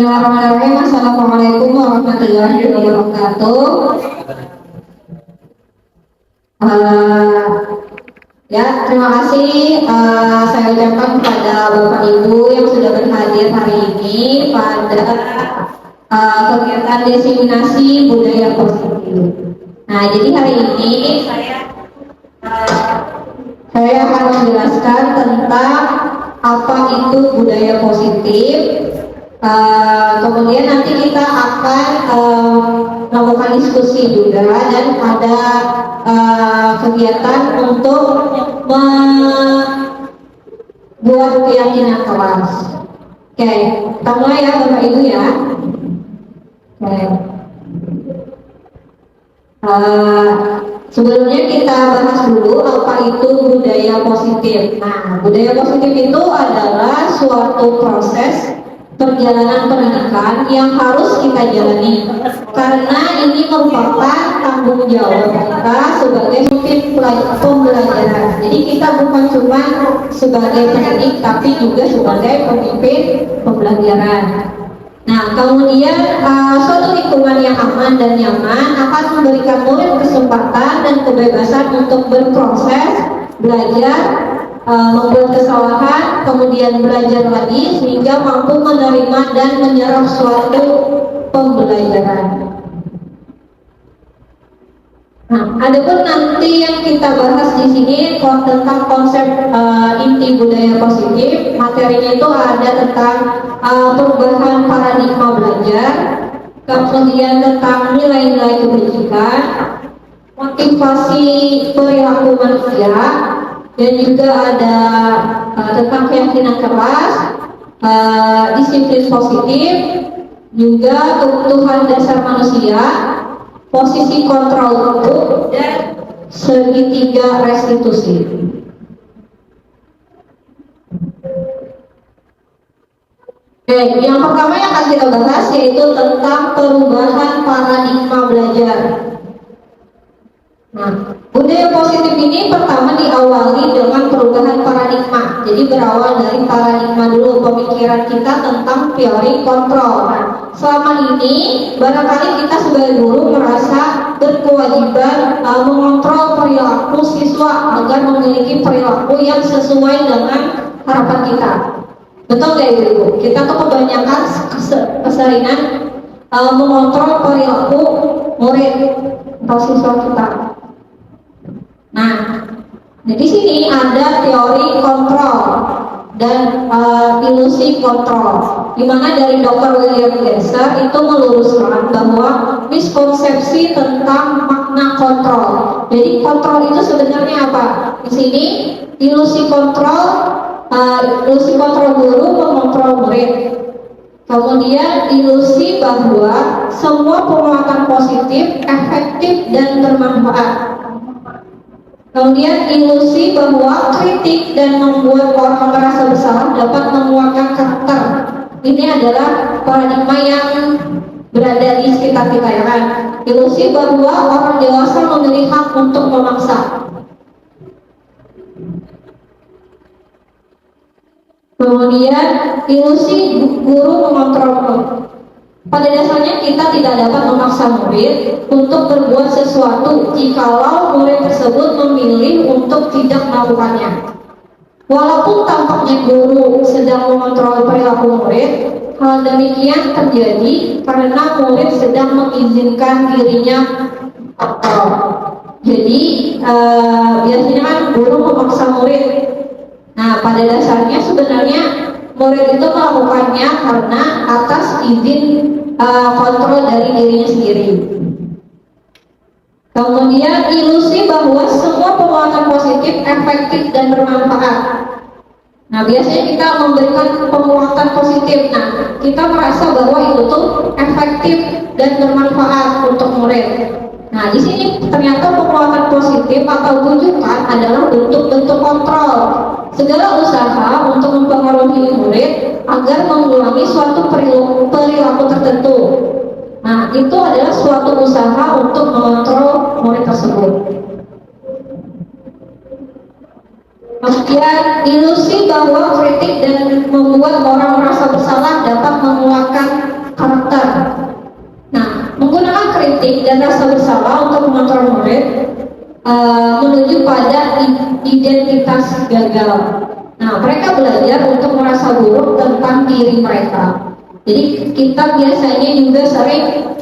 Bismillahirrahmanirrahim. Assalamualaikum warahmatullahi wabarakatuh. Terima kasih saya ucapkan kepada Bapak Ibu yang sudah berhadir hari ini pada kegiatan diseminasi budaya positif. Nah, jadi hari ini saya akan menjelaskan tentang apa itu budaya positif. Kemudian nanti kita akan melakukan diskusi juga dan ada kegiatan untuk membuat keyakinan kelas. Oke, kita mulai ya Bapak Ibu ya. Oke. Sebelumnya kita bahas dulu apa itu budaya positif. Nah, budaya positif itu adalah suatu proses perjalanan pendidikan yang harus kita jalani karena ini merupakan tanggung jawab kita sebagai pembelajaran. Jadi kita bukan cuma sebagai pendidik tapi juga sebagai pemimpin pembelajaran. Nah, kemudian suatu lingkungan yang aman dan nyaman akan memberikan murid kesempatan dan kebebasan untuk berproses, belajar, membuat kesalahan, kemudian belajar lagi sehingga mampu menerima dan menyerap suatu pembelajaran. Nah, adapun nanti yang kita bahas di sini tentang konsep inti budaya positif, materinya itu ada tentang perubahan paradigma belajar, kemudian tentang nilai-nilai kebajikan, motivasi perilaku manusia, dan juga ada tentang keyakinan keras, disiplin positif, juga kebutuhan dasar manusia, posisi kontrol tubuh, dan segitiga restitusi. Oke, yang pertama yang akan kita bahas yaitu tentang perubahan paradigma belajar. Nah, budaya positif ini pertama diawali dengan perubahan paradigma. Jadi berawal dari paradigma dulu, pemikiran kita tentang teori kontrol. Nah, selama ini barangkali kita sebagai guru merasa berkewajiban mengontrol perilaku siswa agar memiliki perilaku yang sesuai dengan harapan kita. Betul nggak Ibu? Kita tuh kebanyakan keseringan mengontrol perilaku murid atau siswa kita. Nah, di sini ada teori kontrol dan ilusi kontrol, di mana dari Dr. William Glasser itu meluruskan bahwa miskonsepsi tentang makna kontrol. Jadi kontrol itu sebenarnya apa? Di sini ilusi kontrol guru mengontrol murid. Kemudian ilusi bahwa semua penguatan positif efektif dan bermanfaat. Kemudian ilusi bahwa kritik dan membuat orang merasa bersalah dapat menguatkan karakter. Ini adalah paradigma yang berada di sekitar kita ya kan. Ilusi bahwa orang dewasa memiliki hak untuk memaksa. Kemudian ilusi guru mengontrol murid. Pada dasarnya kita tidak dapat memaksa murid untuk berbuat sesuatu jikalau murid tersebut memilih untuk tidak melakukannya. Walaupun tampaknya guru sedang mengontrol perilaku murid, hal demikian terjadi karena murid sedang mengizinkan dirinya kontrol. Jadi biasanya kan guru memaksa murid. Nah, pada dasarnya sebenarnya murid itu melakukannya karena atas izin kontrol dari dirinya sendiri. Kemudian ilusi bahwa semua penguatan positif efektif dan bermanfaat. Nah, biasanya kita memberikan penguatan positif. Nah, kita merasa bahwa itu tuh efektif dan bermanfaat untuk murid. Nah, di sini ternyata penguatan positif atau bujukan adalah bentuk-bentuk kontrol. Segala usaha untuk mempengaruhi murid agar mengulangi suatu perilaku tertentu. Nah, itu adalah suatu usaha untuk mengontrol murid tersebut. Kemudian ilusi bahwa kritik dan membuat orang merasa bersalah dapat menguatkan karakter. Nah, menggunakan kritik dan rasa bersalah untuk mengontrol murid menuju pada identitas gagal. Nah, mereka belajar untuk merasa buruk tentang diri mereka. Jadi kita biasanya juga sering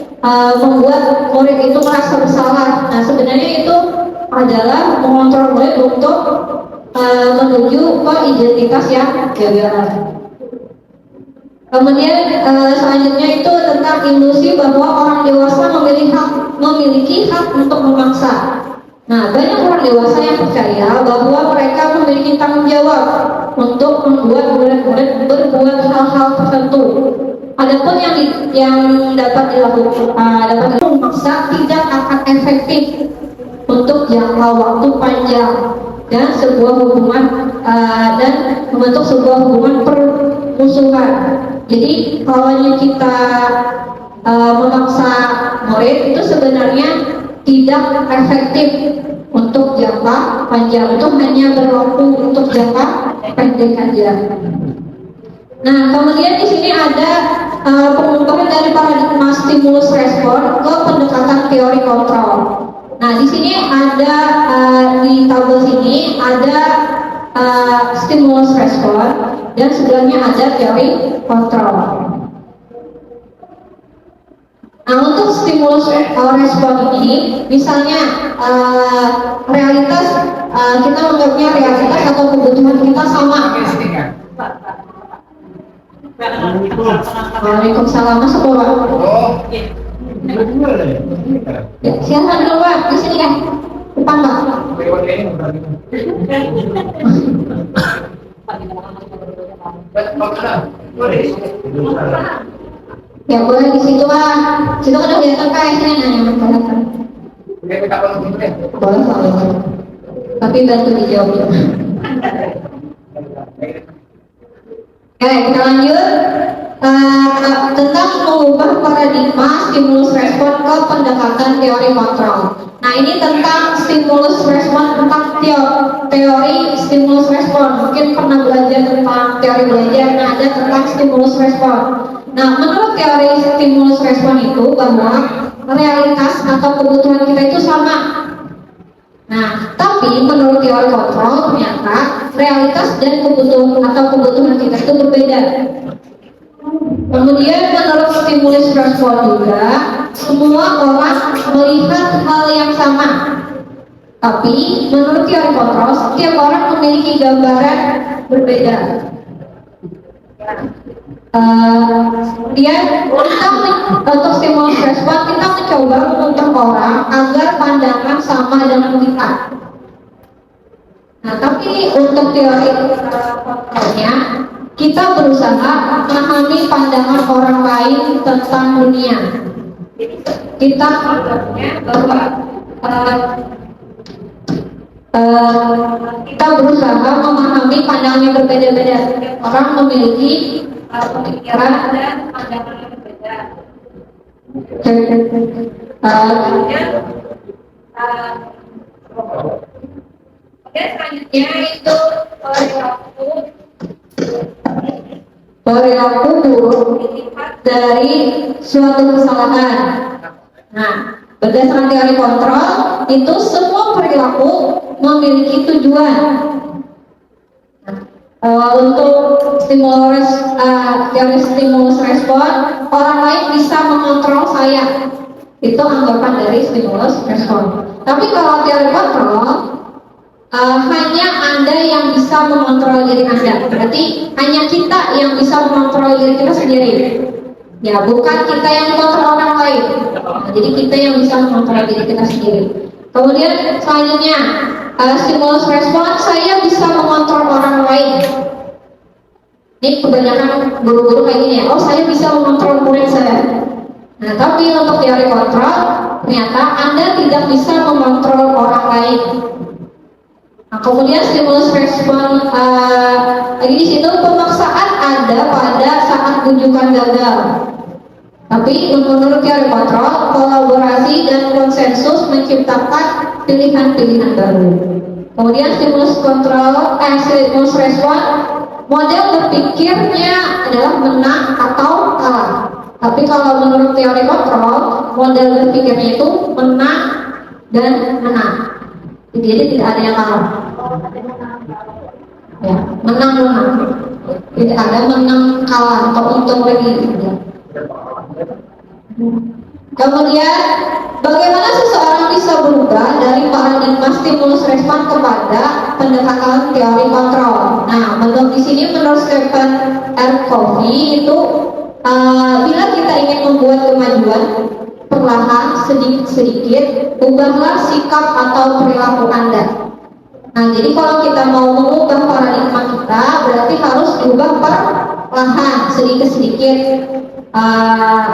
membuat murid itu merasa bersalah. Nah, sebenarnya itu adalah mengontrol murid untuk menuju ke identitas yang gagal. Kemudian selanjutnya itu tentang ilusi bahwa orang dewasa memiliki hak untuk memaksa. Nah, banyak orang dewasa yang percaya bahwa mereka memiliki tanggung jawab untuk membuat murid-murid berbuat hal-hal tertentu. Adapun yang dapat dilakukan memaksa tidak akan efektif untuk jangka waktu panjang dan sebuah hubungan dan membentuk sebuah hubungan permusuhan. Jadi kalau kita memaksa murid itu sebenarnya tidak efektif untuk jangka panjang, itu hanya berlaku untuk jangka pendek aja. Nah, kemudian di sini ada pengubahan dari paradigma stimulus respon ke pendekatan teori kontrol. Nah, di sini ada di tabel sini ada stimulus respon dan sebelahnya ada teori kontrol. Nah, untuk stimulus respon ini, misalnya realitas kita menganggapnya realitas atau kebutuhan kita sama. Waalaikumsalam, masuk Pak. Ya, silakan dulu Pak, di sini kan, depan Pak. Ya boleh di situ Pak, situ kan udah kelihatan Pak, sini nanya kelihatan. Boleh Pak, tapi bantu dijawab ya. Oke, kita lanjut tentang mengubah paradigma stimulus respon ke pendekatan teori kontrol. Nah, ini tentang stimulus respon, tentang teori stimulus respon. Mungkin pernah belajar tentang teori belajar. Nah, ada tentang stimulus respon. Nah, menurut teori stimulus respon itu bahwa realitas atau kebutuhan kita itu sama. Nah, tapi menurut teori kontrol ternyata realitas dan kebutuhan kita itu berbeda. Kemudian menurut stimulus respon juga semua orang melihat hal yang sama. Tapi menurut teori kontrol setiap orang memiliki gambaran berbeda. Untuk stimulus respon kita mencoba mengundang orang agar pandangan sama dengan kita. Nah, tapi untuk teori kontrolnya kita berusaha memahami pandangan orang lain tentang dunia. Kita menganggapnya bahwa kita berusaha memahami pandangan yang berbeda-beda. Orang memiliki pemikiran dan pandangan yang berbeda. Selanjutnya itu perilaku buruk dilihat dari suatu kesalahan. Nah, berdasarkan teori kontrol itu semua perilaku memiliki tujuan. Untuk teori stimulus respon, orang lain bisa mengontrol saya. Itu anggapan dari stimulus respon. Tapi kalau teori kontrol, hanya Anda yang bisa mengontrol diri Anda. Berarti hanya kita yang bisa mengontrol diri kita sendiri. Ya, bukan kita yang mengontrol orang lain. Nah, jadi kita yang bisa mengontrol diri kita sendiri. Kemudian selanjutnya stimulus respon, saya bisa mengontrol orang lain. Ini kebanyakan guru-guru kayak gini ya. Oh, saya bisa mengontrol murid saya. Nah, tapi untuk teori kontrol, ternyata Anda tidak bisa mengontrol orang lain. Nah, kemudian stimulus respon lagi di situ pemaksaan ada pada saat rujukan gagal. Tapi menurut teori kontrol, kolaborasi dan konsensus menciptakan pilihan-pilihan baru. Kemudian stimulus respon, model berpikirnya adalah menang atau kalah. Tapi kalau menurut teori kontrol, model berpikirnya itu menang dan menang. Jadi tidak ada yang kalah. Ya, menang menang. Tidak ada menang kalah atau untung rugi. Kemudian, bagaimana seseorang bisa berubah dari paradigma stimulus respon kepada pendekatan teori kontrol? Nah, menurut di sini menurut Stephen R. Covey itu bila kita ingin membuat kemajuan perlahan sedikit-sedikit, ubahlah sikap atau perilaku Anda. Nah, jadi kalau kita mau mengubah paradigma kita, berarti harus diubah perlahan, sedikit-sedikit.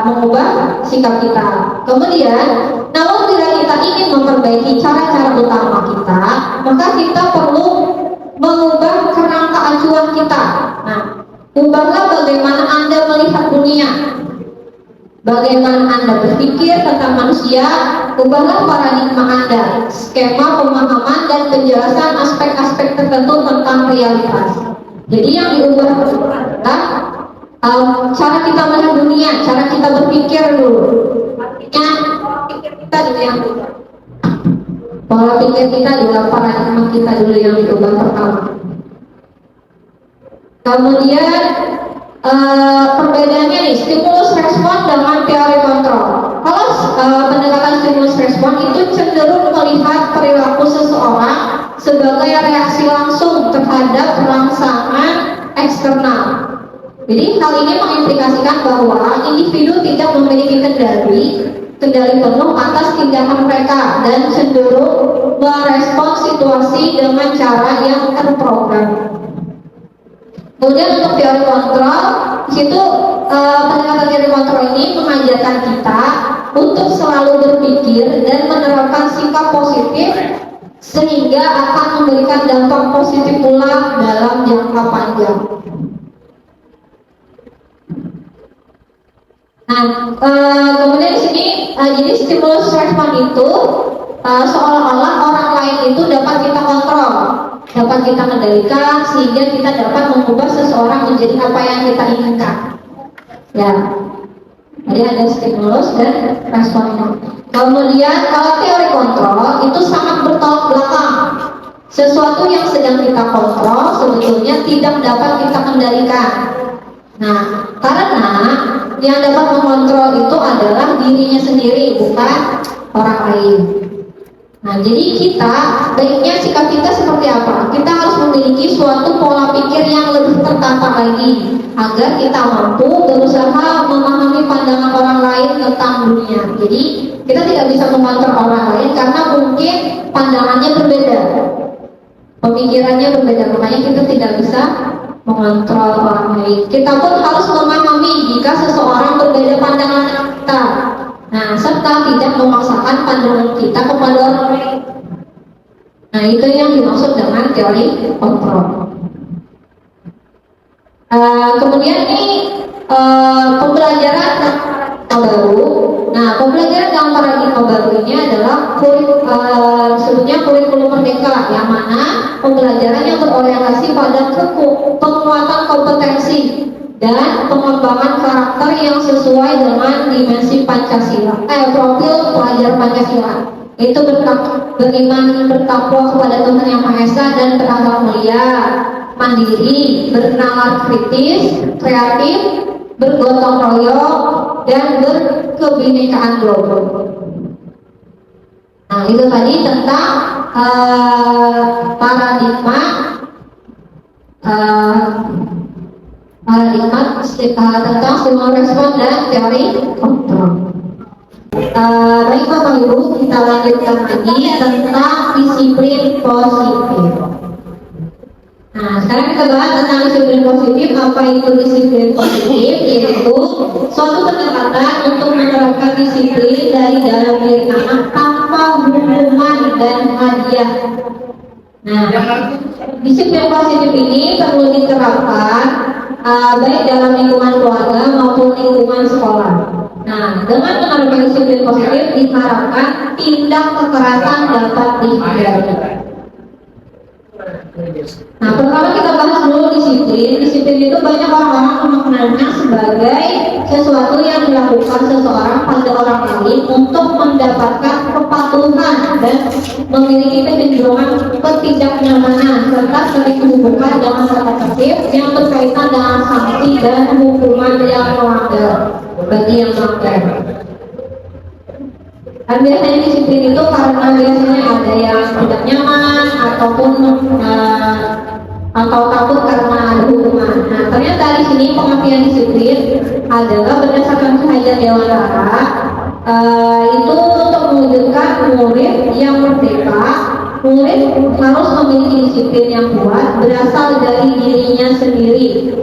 Mengubah sikap kita. Kemudian, namun bila kita ingin memperbaiki cara-cara utama kita, maka kita perlu mengubah kerangka acuan kita. Nah, ubahlah bagaimana Anda melihat dunia, bagaimana Anda berpikir tentang manusia, ubahlah paradigma Anda, skema pemahaman dan penjelasan aspek-aspek tertentu tentang realitas. Jadi yang diubah adalah cara kita melihat dunia, cara kita berpikir dulu. Artinya pikir kita dulu yang berubah. Pola pikir kita juga paradigma kita dulu yang diubah pertama. Kemudian perbedaannya nih, stimulus respon dengan teori kontrol. Kalau pendekatan stimulus respon itu cenderung melihat perilaku seseorang sebagai reaksi langsung terhadap rangsangan eksternal. Jadi hal ini mengimplikasikan bahwa individu tidak memiliki kendali penuh atas tindakan mereka dan cenderung merespons situasi dengan cara yang terprogram. Kemudian untuk teori kontrol, di situ pendekatan teori kontrol ini mengajarkan kita untuk selalu berpikir dan menerapkan sikap positif sehingga akan memberikan dampak positif pula dalam jangka panjang. Nah, kemudian di sini jadi stimulus respon itu seolah-olah orang lain itu dapat kita kontrol, dapat kita kendalikan sehingga kita dapat mengubah seseorang menjadi apa yang kita inginkan. Ya, jadi ada stimulus dan respon. Kemudian kalau teori kontrol itu sangat bertolak belakang. Sesuatu yang sedang kita kontrol sebetulnya tidak dapat kita kendalikan. Nah, karena yang dapat mengontrol itu adalah dirinya sendiri, bukan orang lain. Nah, jadi kita, baiknya sikap kita seperti apa? Kita harus memiliki suatu pola pikir yang lebih tertata lagi, agar kita mampu berusaha memahami pandangan orang lain tentang dunia. Jadi, kita tidak bisa mengontrol orang lain karena mungkin pandangannya berbeda, pemikirannya berbeda, makanya kita tidak bisa mengontrol orang lain. Kita pun harus memahami jika seseorang berbeda pandangan dengan kita. Nah, serta tidak memaksakan pandangan kita kepada orang lain. Nah, itu yang dimaksud dengan teori kontrol. Kemudian ini pembelajaran baru. Nah, pembelajaran dalam paradigma baru ini adalah sebutnya kurikulum merdeka, yang mana pembelajaran yang berorientasi pada penguatan kompetensi dan pengembangan karakter yang sesuai dengan dimensi Pancasila, profil pelajar Pancasila. Itu beriman, bertakwa kepada Tuhan Yang Maha Esa dan berakhlak mulia, mandiri, bernalar kritis, kreatif, bergotong royong, dan berkebinekaan global. Nah, itu tadi tentang paradigma tentang stimulus respon dan teori kontrol. Baik Bapak Ibu, kita lanjutkan lagi tentang disiplin positif. Nah, sekarang kita bahas tentang disiplin positif. Apa itu disiplin positif? Yaitu suatu pendekatan untuk menerapkan disiplin dari dalam diri anak tanpa hukuman dan hadiah. Nah, disiplin positif ini perlu diterapkan baik dalam lingkungan keluarga maupun lingkungan sekolah. Nah, dengan menerapkan disiplin positif diharapkan tindak kekerasan dapat dihindari. Nah, pertama kita bahas dulu disiplin. Disiplin itu banyak orang-orang memaknainya sebagai sesuatu yang dilakukan seseorang pada orang lain untuk mendapatkan kepatuhan dan memiliki kecenderungan ketidaknyamanan serta sering dihubungkan dengan kata tertib yang berkaitan dengan sanksi dan hukuman yang melanggar bagi yang melanggar. Dan biasanya disiplin itu karena biasanya ada yang tidak nyaman ataupun atau takut karena ada hukuman. Nah, ternyata di sini pengertian disiplin adalah berdasarkan Suhajar Dewantara itu untuk mewujudkan murid yang merdeka. Murid harus memiliki disiplin yang kuat berasal dari dirinya sendiri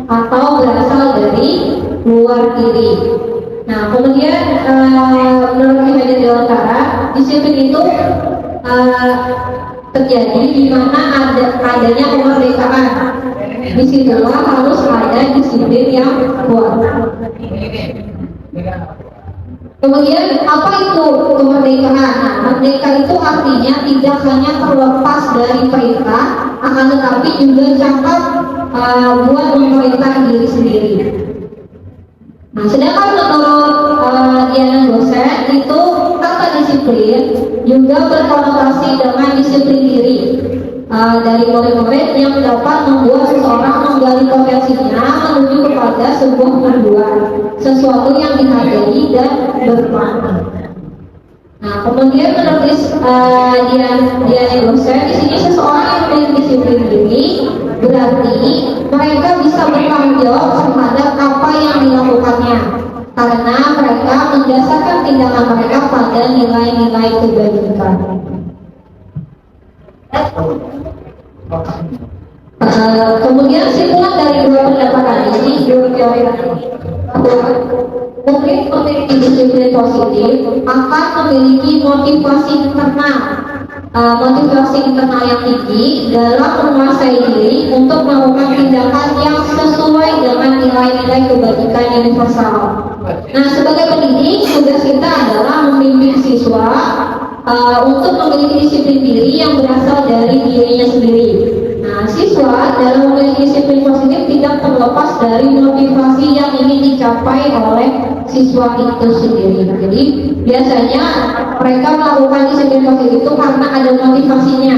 atau berasal dari luar diri. Nah, kemudian menurut Suhajar Dewantara, disiplin itu terjadi di mana adanya kemerdekaan. Disitulah harus ada disiplin yang kuat. Kemudian apa itu kemerdekaan? Nah, merdeka itu artinya tidak hanya terlepas dari perintah, akan tetapi juga dapat buat memerintah diri sendiri. Nah, sedangkan menurut Diana dosen itu kata disiplin juga berkonotasi dengan disiplin diri dari murid-murid yang dapat membuat seseorang menggali potensinya menuju kepada sebuah tujuan, sesuatu yang dihargai dan bermakna. Nah, kemudian menurut Diana dosen di sini seseorang yang memiliki disiplin diri berarti mereka bisa bertanggung jawab terhadap apa yang dilakukannya karena mereka mendasarkan tindakan mereka pada nilai-nilai kebajikan. Kemudian simpulan dari dua pendapatan ini, dua teori bahwa murid memiliki disiplin positif akan memiliki motivasi internal yang tinggi dalam menguasai diri untuk melakukan tindakan yang sesuai dengan nilai-nilai kebajikan universal. Nah, sebagai pendidik, tugas kita adalah membimbing siswa untuk memiliki disiplin diri yang berasal dari dirinya sendiri. Nah, siswa dalam memiliki disiplin positif tidak terlepas dari motivasi yang ingin dicapai oleh siswa itu sendiri. Jadi biasanya mereka melakukan disiplin positif itu karena ada motivasinya.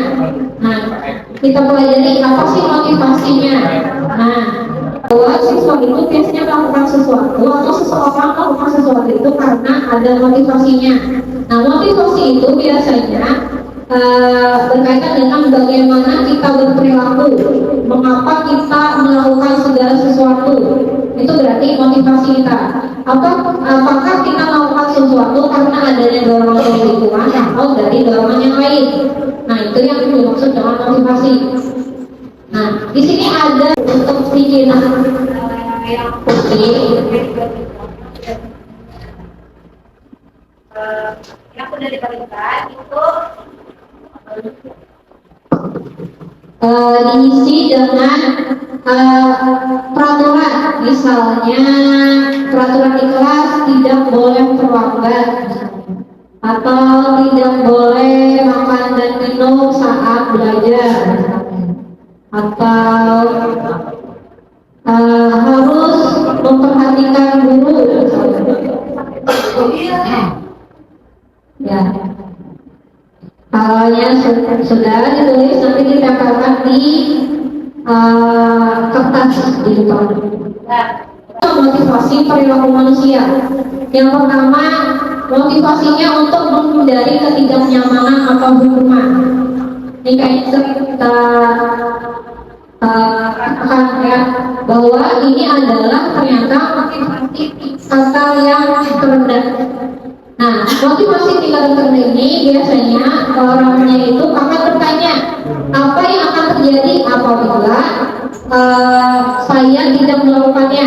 Nah, kita pelajari apa sih motivasinya. Nah, bahwa siswa itu biasanya melakukan sesuatu atau seseorang melakukan sesuatu itu karena ada motivasinya. Nah, motivasi itu biasanya berkaitan dengan bagaimana kita berperilaku, mengapa kita melakukan segala sesuatu. Itu berarti motivasi kita. Apakah kita melakukan sesuatu karena adanya dorongan dari lingkungan atau dari dorongan yang lain. Nah, itu yang dimaksud dengan motivasi. Nah, di sini ada untuk pikiran yang putih. Yang sudah diberikan itu diisi dengan peraturan, misalnya peraturan di kelas tidak boleh terlambat, atau tidak boleh makan dan minum saat belajar, atau harus memperhatikan guru, ya. Awalnya sudah ditulis, nanti ditempelkan di kertas di depan. Motivasi perilaku manusia. Yang pertama, motivasinya untuk menghindari ketidaknyamanan atau hukuman. Ini kayaknya sering kita akan lihat bahwa ini adalah ternyata motivasi kata yang terendah. Nah, motivasi tingkat rendah ini biasanya orangnya itu akan bertanya, apa yang akan terjadi apabila saya tidak melakukannya.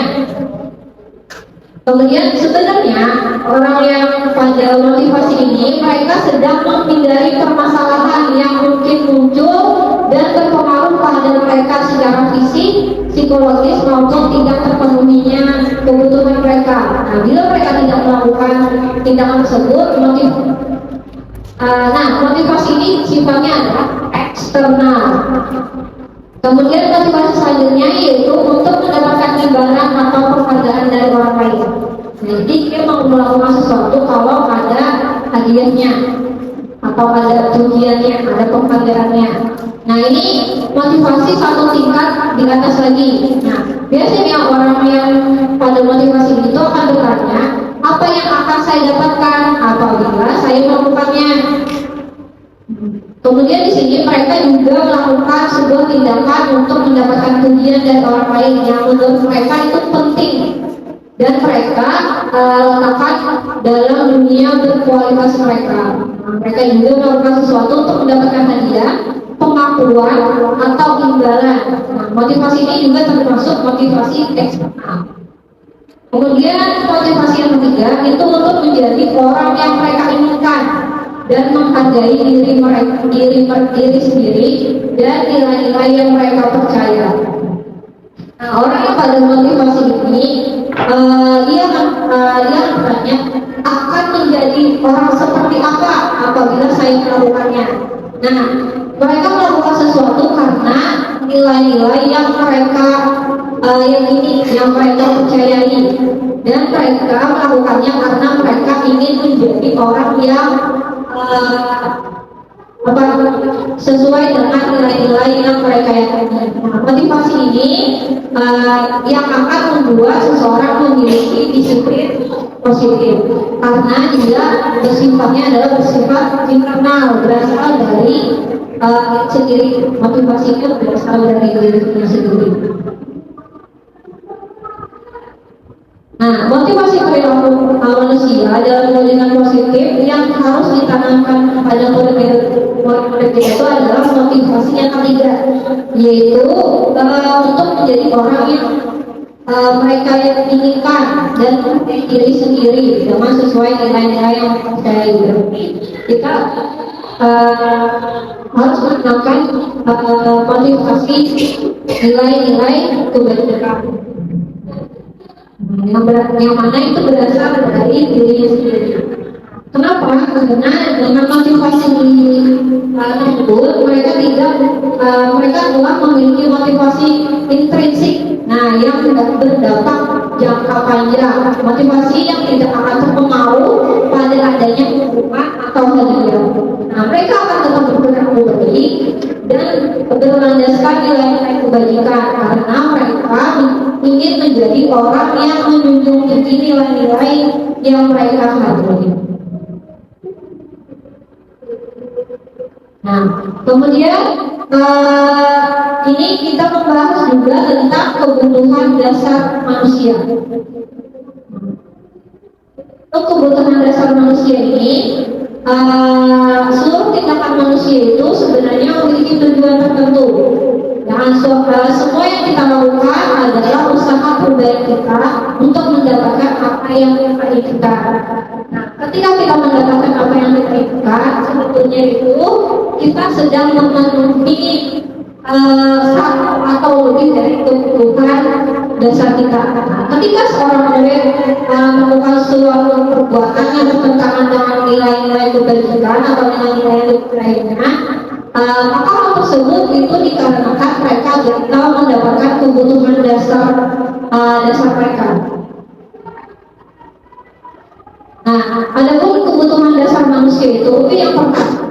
Kemudian sebenarnya orang yang pada motivasi ini mereka sedang menghindari permasalahan yang mungkin muncul dan berpengaruh pada mereka secara fisik, psikologis maupun tidak terpenuhinya kebutuhan mereka. Nah, bila mereka tidak melakukan tindakan tersebut, motivasi ini sifatnya adalah eksternal. Kemudian motivasi selanjutnya yaitu untuk mendapatkan imbalan atau penghargaan dari orang lain. Jadi dia mau melakukan sesuatu kalau ada hadiahnya atau ada pujiannya, ada penghargaannya. Nah ini motivasi satu tingkat di atas lagi. Nah biasanya orang yang pada motivasi itu akan bertanya, apa yang akan saya dapatkan apabila saya melakukannya? Kemudian di sini mereka juga melakukan sebuah tindakan untuk mendapatkan pujian dari orang lain yang menurut mereka itu penting dan mereka letakkan dalam dunia berkualitas mereka. Nah, mereka juga melakukan sesuatu untuk mendapatkan hadiah, pengakuan atau imbalan. Nah, motivasi ini juga termasuk motivasi eksternal. Kemudian motivasi yang ketiga itu untuk menjadi orang yang mereka inginkan dan menghargai diri sendiri dan nilai-nilai yang mereka percaya. Nah, orang yang pada motivasi ini dia bertanya akan menjadi orang seperti apa apabila saya melakukannya. Nah, mereka melakukan sesuatu karena nilai-nilai yang mereka yang mereka percayai, dan mereka melakukannya karena mereka ingin menjadi orang yang sesuai dengan nilai-nilai yang mereka yakini. Nah, motivasi ini yang akan membuat seseorang memiliki disiplin positif karena dia bersifatnya adalah bersifat internal, berasal dari sendiri. Motivasinya berasal dari dirinya sendiri. Nah, motivasi perilaku manusia adalah motivasi positif yang harus ditanamkan pada murid itu adalah motivasi yang ketiga, yaitu untuk menjadi orang yang mereka yang inginkan dan diri sendiri dengan sesuai nilai-nilai yang percaya. Kita harus menanamkan motivasi nilai-nilai kebajikan yang mana itu berasal dari dirinya sendiri. Kenapa? Karena dengan motivasi tersebut mereka telah memiliki motivasi intrinsik. Nah, yang berdampak jangka panjang, motivasi yang tidak akan terpengaruh pada adanya hukuman atau hadiah. Nah, mereka akan tetap bergerak berbagi dan berlandaskan nilai-nilai kebajikan karena mereka ingin menjadi orang yang menjunjung tinggi nilai-nilai yang mereka hargai. Nah, kemudian ini kita membahas juga tentang kebutuhan dasar manusia. Untuk kebutuhan dasar manusia ini, seluruh tindakan manusia itu sebenarnya memiliki tujuan tertentu. Dan semua yang kita lakukan adalah usaha terbaik kita untuk mendapatkan apa yang kita inginkan. Nah, ketika kita mendapatkan apa yang kita inginkan, sebetulnya itu kita sedang memenuhi satu atau lebih dari kebutuhan dasar kita. Nah, ketika seorang murid melakukan suatu perbuatan yang bertentangan dengan nilai-nilai kebajikan atau nilai-nilai lainnya, maka hal tersebut itu dikarenakan mereka gagal mendapatkan kebutuhan dasar mereka. Nah, adapun kebutuhan dasar manusia itu yang pertama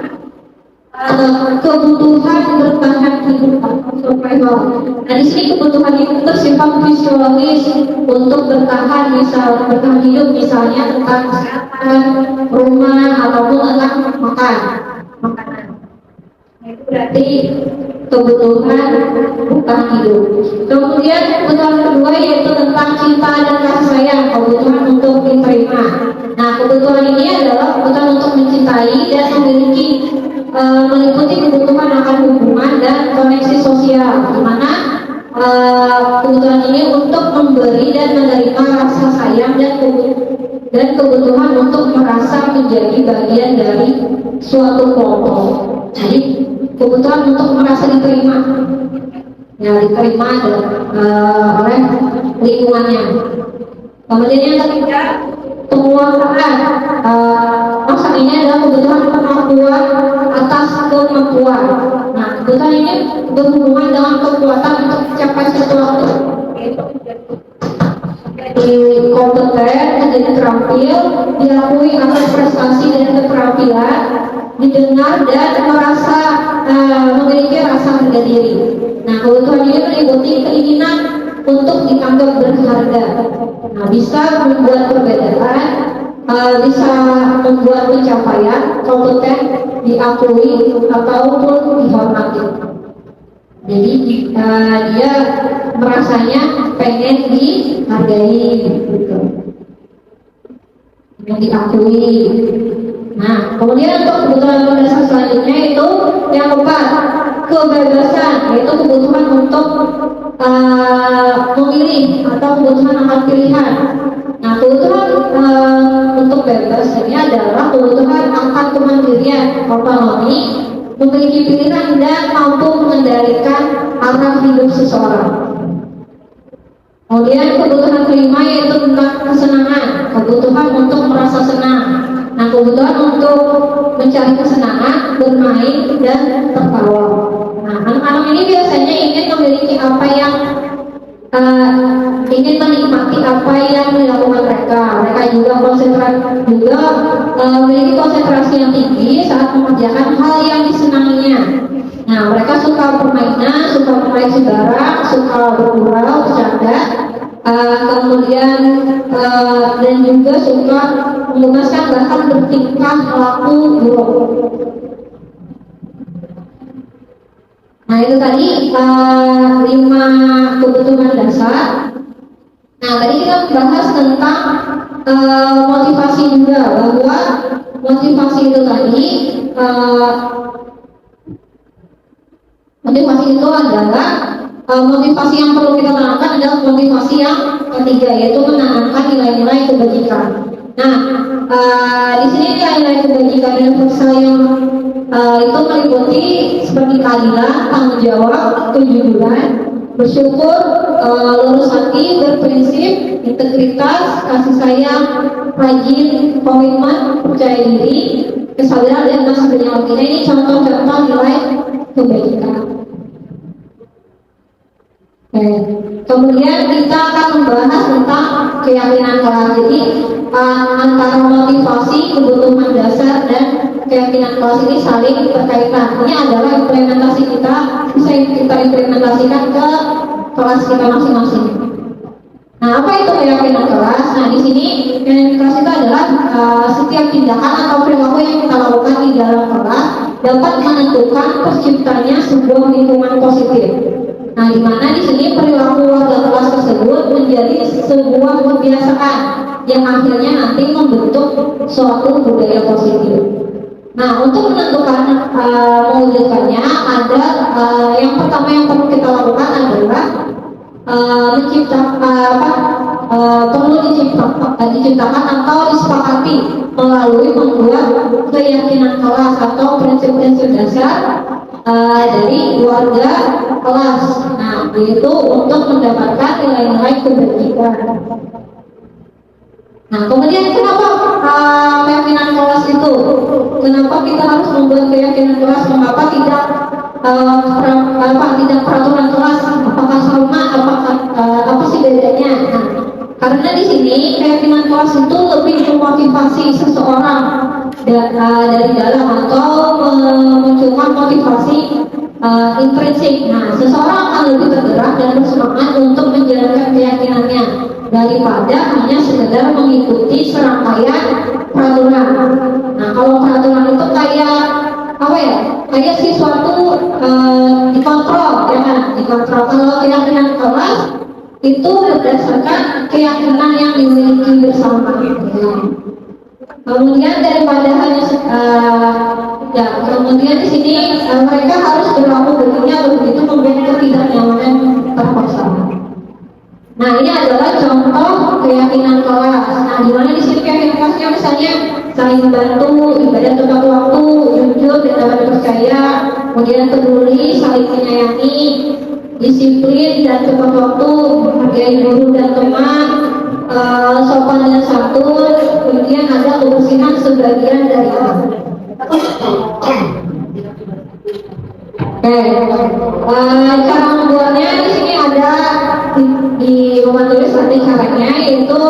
kebutuhan bertahan hidup atau survival. Nah, di sini kebutuhan itu bersifat fisiologis untuk bertahan hidup, misalnya tentang kesehatan, rumah ataupun tentang makanan. Itu berarti kebutuhan bertahan hidup. Kemudian kebutuhan kedua yaitu tentang cinta dan kasih sayang, kebutuhan untuk diterima. Nah, kebutuhan ini adalah kebutuhan untuk mencintai dan memiliki meliputi kebutuhan akan hubungan dan koneksi sosial, di mana kebutuhan ini untuk memberi dan menerima rasa sayang dan kebutuhan untuk merasa menjadi bagian dari suatu kelompok. Jadi kebutuhan untuk merasa diterima, diterima oleh lingkungannya. Kemudian yang ketiga, penguasaan. Masa ini adalah kebutuhan pengakuan atas kemampuan. Nah, kebutuhan ini berhubungan dengan kekuatan untuk mencapai sesuatu, yaitu menjadi kompeten, menjadi terampil, diakui atas prestasi dan keterampilan, didengar dan merasa memiliki rasa harga diri. Nah, kebutuhan ini meliputi keinginan untuk dianggap berharga. Nah, bisa membuat perbedaan, bisa membuat pencapaian, kompeten, diakui ataupun dihormati. Jadi dia merasanya pengen dihargai, gitu, yang diakui. Nah, kemudian untuk kebutuhan mendasar selanjutnya itu yang keempat, kebebasan, yaitu kebutuhan untuk memilih atau kebutuhan akan pilihan. Nah, kebutuhan untuk bebas ini adalah kebutuhan akan kemandirian, otonomi, memiliki pilihan dan mampu mengendalikan arah hidup seseorang. Kemudian kebutuhan kelima yaitu tentang kesenangan, kebutuhan untuk merasa senang. Nah, kebutuhan untuk mencari kesenangan, bermain dan tertawa. Nah, anak-anak ini biasanya ingin memiliki apa yang ingin menikmati apa yang dilakukan mereka. Mereka juga memiliki konsentrasi yang tinggi saat mengerjakan hal yang disenanginya. Nah, mereka suka permainan, suka mengkoleksi barang, suka bergurau, bercanda, kemudian dan juga suka menggunakan bahkan bertingkah laku buruk. Nah, itu tadi 5 kebutuhan dasar. Nah, tadi kita bahas tentang motivasi juga, bahwa motivasi itu tadi motivasi itu adalah motivasi yang perlu kita tanamkan adalah motivasi yang ketiga, yaitu menanamkan nilai-nilai kebajikan. Nah, di sini nilai-nilai kebajikan universal yang itu meliputi seperti keadilan, tanggung jawab, kejujuran, bersyukur, lurus hati, berprinsip, integritas, kasih sayang, rajin, komitmen, percaya diri, kesabaran dan sebagainya. Ini contoh-contoh nilai kebajikan. Kemudian kita akan membahas tentang keyakinan kelas. Jadi antara motivasi, kebutuhan dasar dan keyakinan kelas ini saling berkaitan. Ini adalah implementasi kita, bisa kita implementasikan ke kelas kita masing-masing. Nah, apa itu keyakinan kelas? Nah, di sini keyakinan kelas itu adalah setiap tindakan atau perilaku yang kita lakukan di dalam kelas dapat menentukan terciptanya sebuah lingkungan positif. Nah, di mana di sini perilaku warga kelas tersebut menjadi sebuah kebiasaan yang akhirnya nanti membentuk suatu budaya positif. Nah, untuk menentukan mewujudkannya ada yang pertama yang perlu kita lakukan adalah diciptakan atau disepakati melalui membuat keyakinan kelas atau prinsip-prinsip dasar dari warga kelas. Nah, yaitu untuk mendapatkan nilai-nilai kebajikan. Nah, kemudian kenapa keyakinan kelas itu? Kenapa kita harus membuat keyakinan kelas? Mengapa tidak tidak peraturan kelas? Apakah sama? Apa sih bedanya? Nah, karena di sini keyakinan kelas itu lebih memotivasi seseorang dari dalam atau memunculkan motivasi intrinsik. Nah, seseorang akan lebih tergerak dan bersemangat untuk menjalankan keyakinannya daripada hanya sekedar mengikuti serangkaian peraturan. Nah, kalau peraturan itu kayak apa ya? Kayak sesuatu dikontrol, ya kan? Dikontrol. Kalau keyakinan kelas itu berdasarkan keyakinan yang dimiliki bersama. Kemudian daripada hanya kemudian di sini mereka harus berlaku begini atau begitu membuat ketidaknyamanan terpaksa. Nah, ini adalah contoh keyakinan kelas. Nah, di mana di sini keyakinan kelasnya misalnya saling membantu, ibadah tepat waktu, jujur dan dapat dipercaya, kemudian peduli, saling menyayangi, disiplin dan tepat waktu, menghargai guru dan teman, sopan dan santun, kemudian ada kebersihan sebagian dari Allah. Cara papan tulis nanti caranya yaitu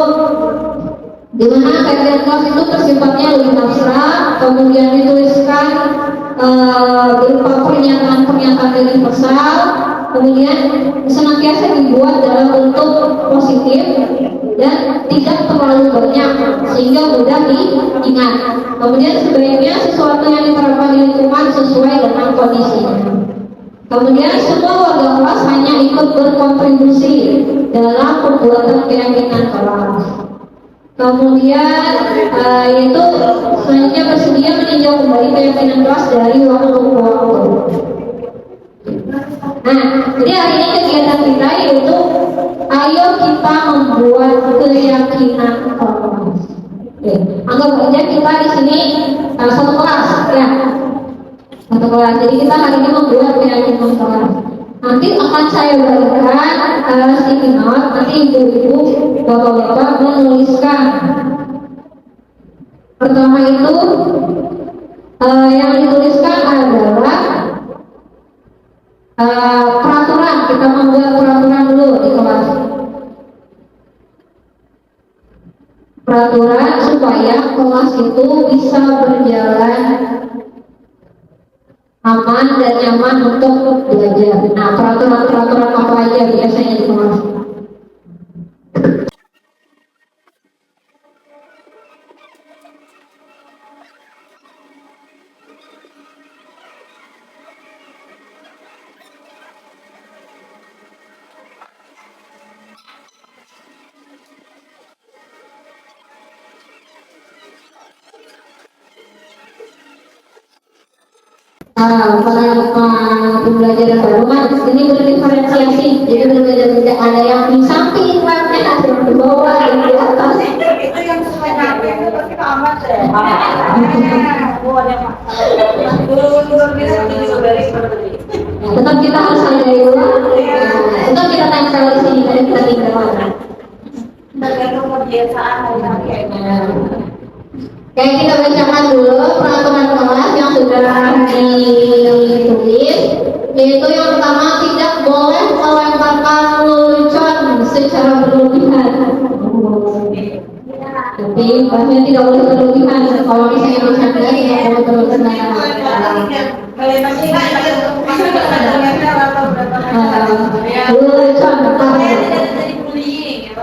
di mana kajian kelas itu tersifatnya lebih abstrak, kemudian dituliskan berupa pernyataan-pernyataan universal, kemudian senantiasa dibuat dalam bentuk positif dan tidak terlalu banyak sehingga mudah diingat. Kemudian sebaiknya sesuatu yang diterapkan di lingkungan sesuai dengan kondisinya. Kemudian semua warga kelas hanya ikut berkontribusi dalam pembuatan keyakinan kelas. Kemudian yaitu selanjutnya bersedia meninjau kembali keyakinan kelas dari waktu ke waktu. Nah, jadi hari ini kegiatan kita yaitu ayo kita membuat keyakinan kelas. Oke, anggap aja kita di sini satu kelas ya. Satu kelas. Jadi kita hari ini membuat keyakinan kelas. Nanti akan saya berikan sticky note. Nanti ibu-ibu, bapak-bapak menuliskan. Pertama itu yang dituliskan adalah peraturan. Kita membuat peraturan dulu di kelas. Peraturan supaya kelas itu bisa berjalan aman dan nyaman untuk belajar. Nah, peraturan-peraturan apa aja biasanya di kelas? Para pembelajaran baru kan ini berdiferensiasi, jadi berbeda-beda. Ada yang di samping labnya, ada yang di bawah, ada yang di atas. Itu yang sesuai HP itu pasti amat deh. Tetap kita harus sadari dulu. Tetap kita tempel di sini dan kita tinggal. Tergantung kebiasaan hari-hari. Kayak kita bacakan dulu peraturan kelas yang sudah ditulis, yaitu yang pertama tidak boleh melemparkan lelucon secara berlebihan. Jadi bahasanya tidak boleh berlebihan. Kalau misalnya bercanda tidak boleh berlebihan. Lelucon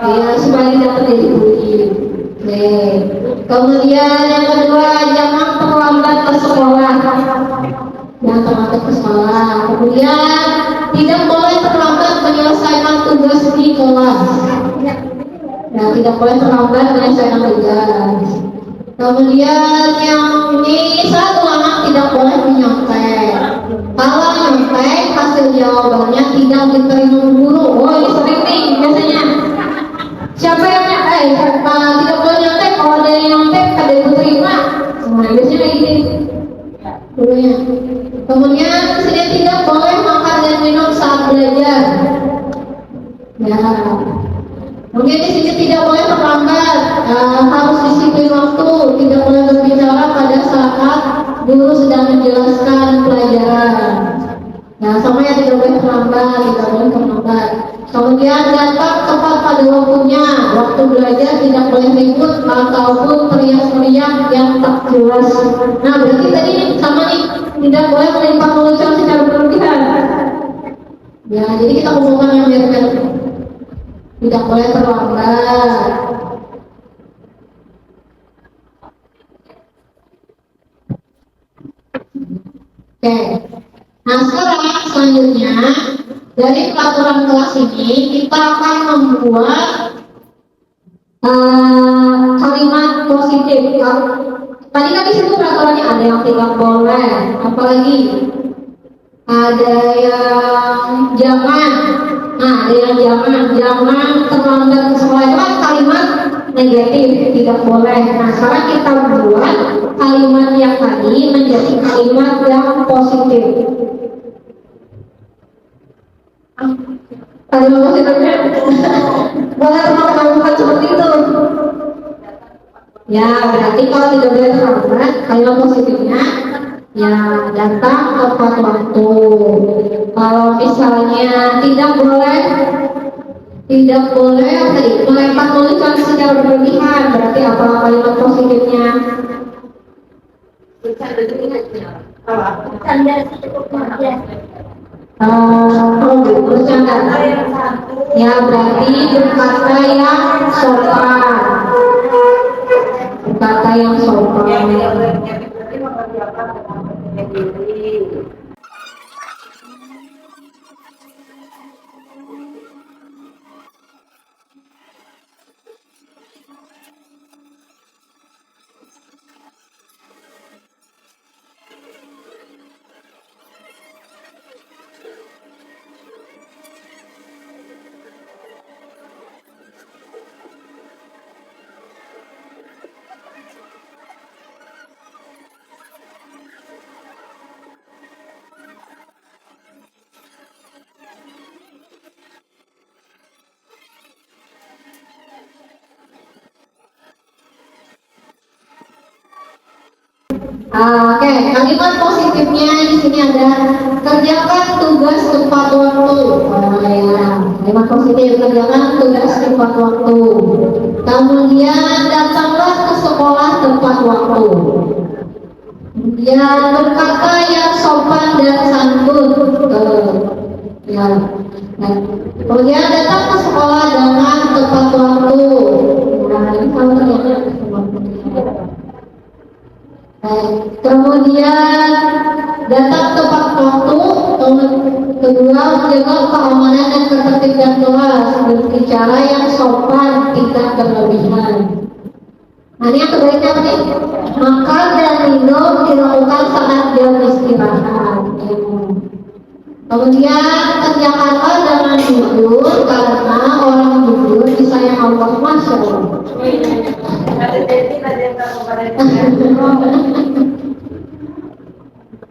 ya supaya tidak terjadi bullying. Kemudian yang kedua, jangan terlambat ke sekolah. Jangan terlambat ke sekolah. Kemudian tidak boleh terlambat menyelesaikan tugas di kelas. Nah, tidak boleh terlambat menyelesaikan tugas. Kemudian yang ini satu anak tidak boleh menyontek. Kalau nyontek hasil jawabannya tidak diterima guru. Oh, ini sering nih biasanya. Siapa yang tidak boleh nyontek? Kalau ada yang nyontek, ada yang terima. Nah, biasanya gini gurunya. Kemudian sini tidak boleh makan dan minum saat belajar. Ya. Mungkin di sini tidak boleh terlambat, harus disiplin waktu, tidak boleh berbicara pada saat guru sedang menjelaskan pelajaran. Nah, sama ya tidak boleh terlambat, tidak boleh terlambat. Kemudian datang tepat pada waktunya, waktu belajar tidak boleh ribut ataupun teriak-teriak yang tak jelas. Nah, berarti tadi sama nih, tidak boleh melimpah lelucon secara berlebihan. Ya, jadi kita hubungkan yang biar tidak boleh terlambat. Oke. Nah, sekarang selanjutnya dari peraturan kelas ini kita akan membuat kalimat positif. Tadi kan di situ peraturannya ada yang tidak boleh, apalagi ada yang jangan. Nah, ada yang jangan terlambat ke sekolah. Itu kan kalimat negatif, tidak boleh. Nah, sekarang kita buat kalimat yang tadi menjadi kalimat yang positif. Kalimat positifnya boleh melakukan seperti itu. Ya, berarti kalau tidak boleh terlambat, kalimat positifnya ya datang tepat waktu. Kalau misalnya tidak boleh Tidak boleh melempar tulisan secara berlebihan. Berarti apa kalimat positifnya? Apa? Canda secukupnya. Bercanda. Yang satu. Ya berarti berkata yang sopan. Berkata yang sopan. Yang tidak boleh menyakiti berarti mengerjakan dengan berdiam diri. Oke, kalimat positifnya di sini ada kerjakan tugas tepat waktu. Ya, kalimat positif kerjakan tugas tepat waktu. Kemudian datanglah ke sekolah tepat waktu. Kemudian berkata yang sopan dan santun. Ya. Kemudian datang ke sekolah dengan tepat waktu. Nah, ini kalau ternyata kemudian datang tepat waktu. Kedua, menjaga keamanan dan ketertiban kelas, berbicara yang sopan, tidak berlebihan. Nah, ini yang kebaiknya apa nih? Makan dan minum dilakukan saat jam istirahat. Kemudian kerjakanlah dengan jujur, karena orang jujur disayang Allah. Masya Allah.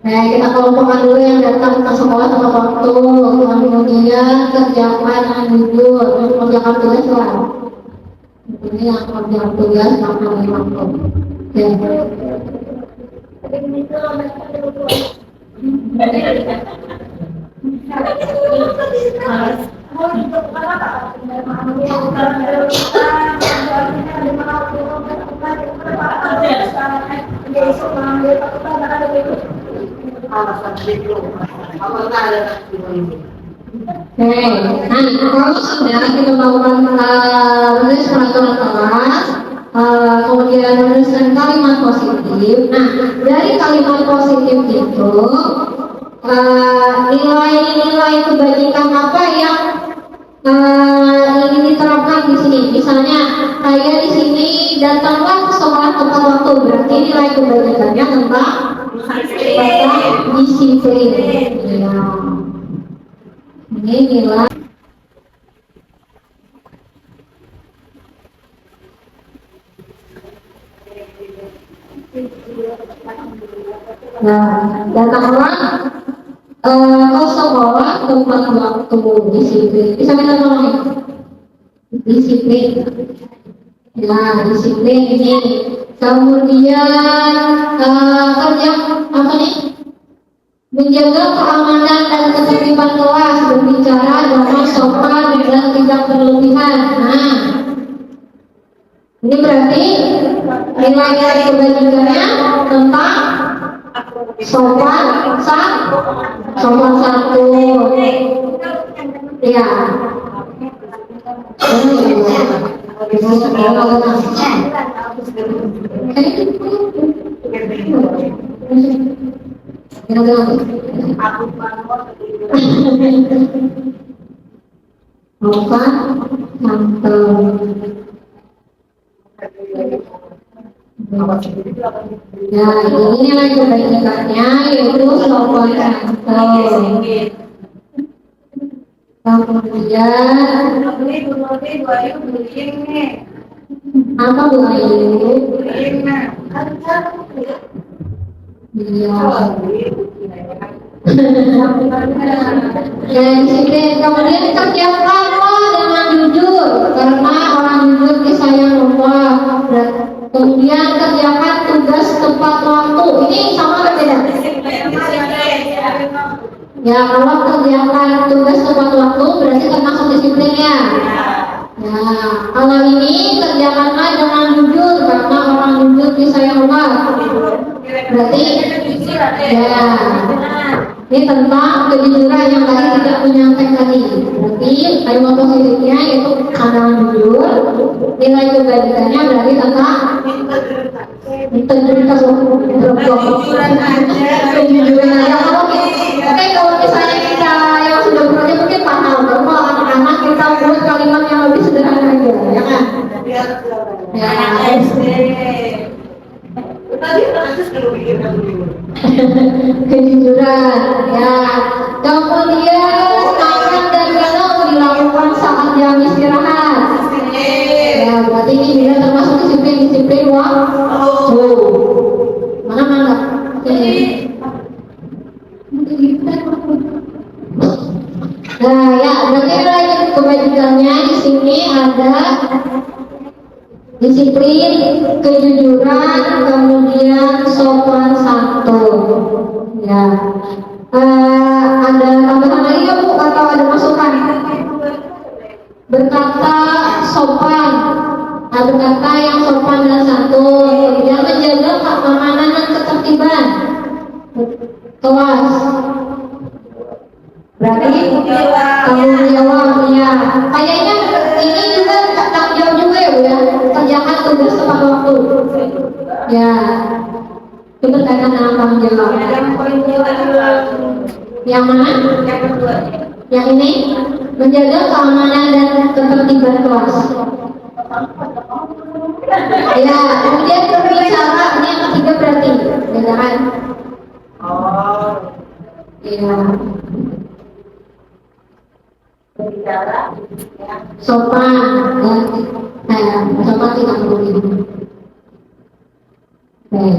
Nah, kita kelompokkan dulu yang datang ke sekolah tepat waktu. Kemudian kerjakan dengan jujur, kerjakan tugas lah. Ini yang kerjakan tugas sama waktu. Ya. Nah kalau sudah kita melakukan menulis peraturan kelas, kemudian menuliskan kalimat positif. Nah dari kalimat positif itu nilai-nilai kebajikan apa yang ingin diterapkan di sini? Misalnya saya di sini datanglah ke sekolah tepat waktu, berarti nilai kebajikannya tentang disiplin. Ya. Ini nilai. Nah, datanglah ke sekolah tepat waktu, disiplin. Bisa kita tolong nih? Disiplin. Nah, disiplin ini. Kemudian kerja apa nih? Menjaga keamanan dan ketertiban kelas, berbicara dengan sopan dan tidak berlebihan. Nah, ini berarti nilai-nilai kebajikannya tentang sopan santun. Ya. Sopan santun. Ya, ini nilai kebajikannya yaitu sopan santun. Kemudian apa Bu Ayu? Iya. Ya, disiplin. Kemudian kerjakanlah dengan jujur, karena orang jujur disayang Allah. Kemudian kerjakan tugas tepat waktu. Ini sama atau tidak? Ya, kalau kerjakan tugas tepat waktu berarti termasuk disiplinnya. Ya, kalau ini kerjakanlah dengan jujur karena orang jujur disayang Allah. Berarti ya, ini tentang kejujuran yang tadi tidak menyontek tadi. Berarti kalimat positifnya itu adalah jujur. Nilai kebaikannya berarti tentang integritas kejujuran aja. Oke, kalau misalnya kita yang sudah bekerja mungkin paham. Kalau anak-anak kita buat kalimat yang lebih sederhana aja, ya kan? Ya, kejujuran. Ya, kemudian makan dan galau dilakukan saat jam istirahat. Ya, berarti ini juga termasuk disiplin waktu. Mana? Oke. Nah, ya, berarti nilai kebajikannya di sini ada disiplin, kejujuran, kemudian sopan santun. Ya, ada tambahan lagi nggak Bu? Atau ada masukan? Berkata sopan, berkata yang sopan dan santun, kemudian menjaga keamanan dan ketertiban kelas. Berarti tanggung jawab ya. Kayaknya ini juga tanggung jawab juga ya Bu ya. Kerjakan tugas tepat waktu. Ya. Itu berkaitan dengan tanggung jawab. Yang mana? Yang kedua. Yang ini menjaga keamanan dan ketertiban kelas. Ya, kemudian berbicara ini yang ketiga berarti, ya kan? Oh. Iya. Berbicara. Ya. Sopan dan sopan tidak boleh. Oke.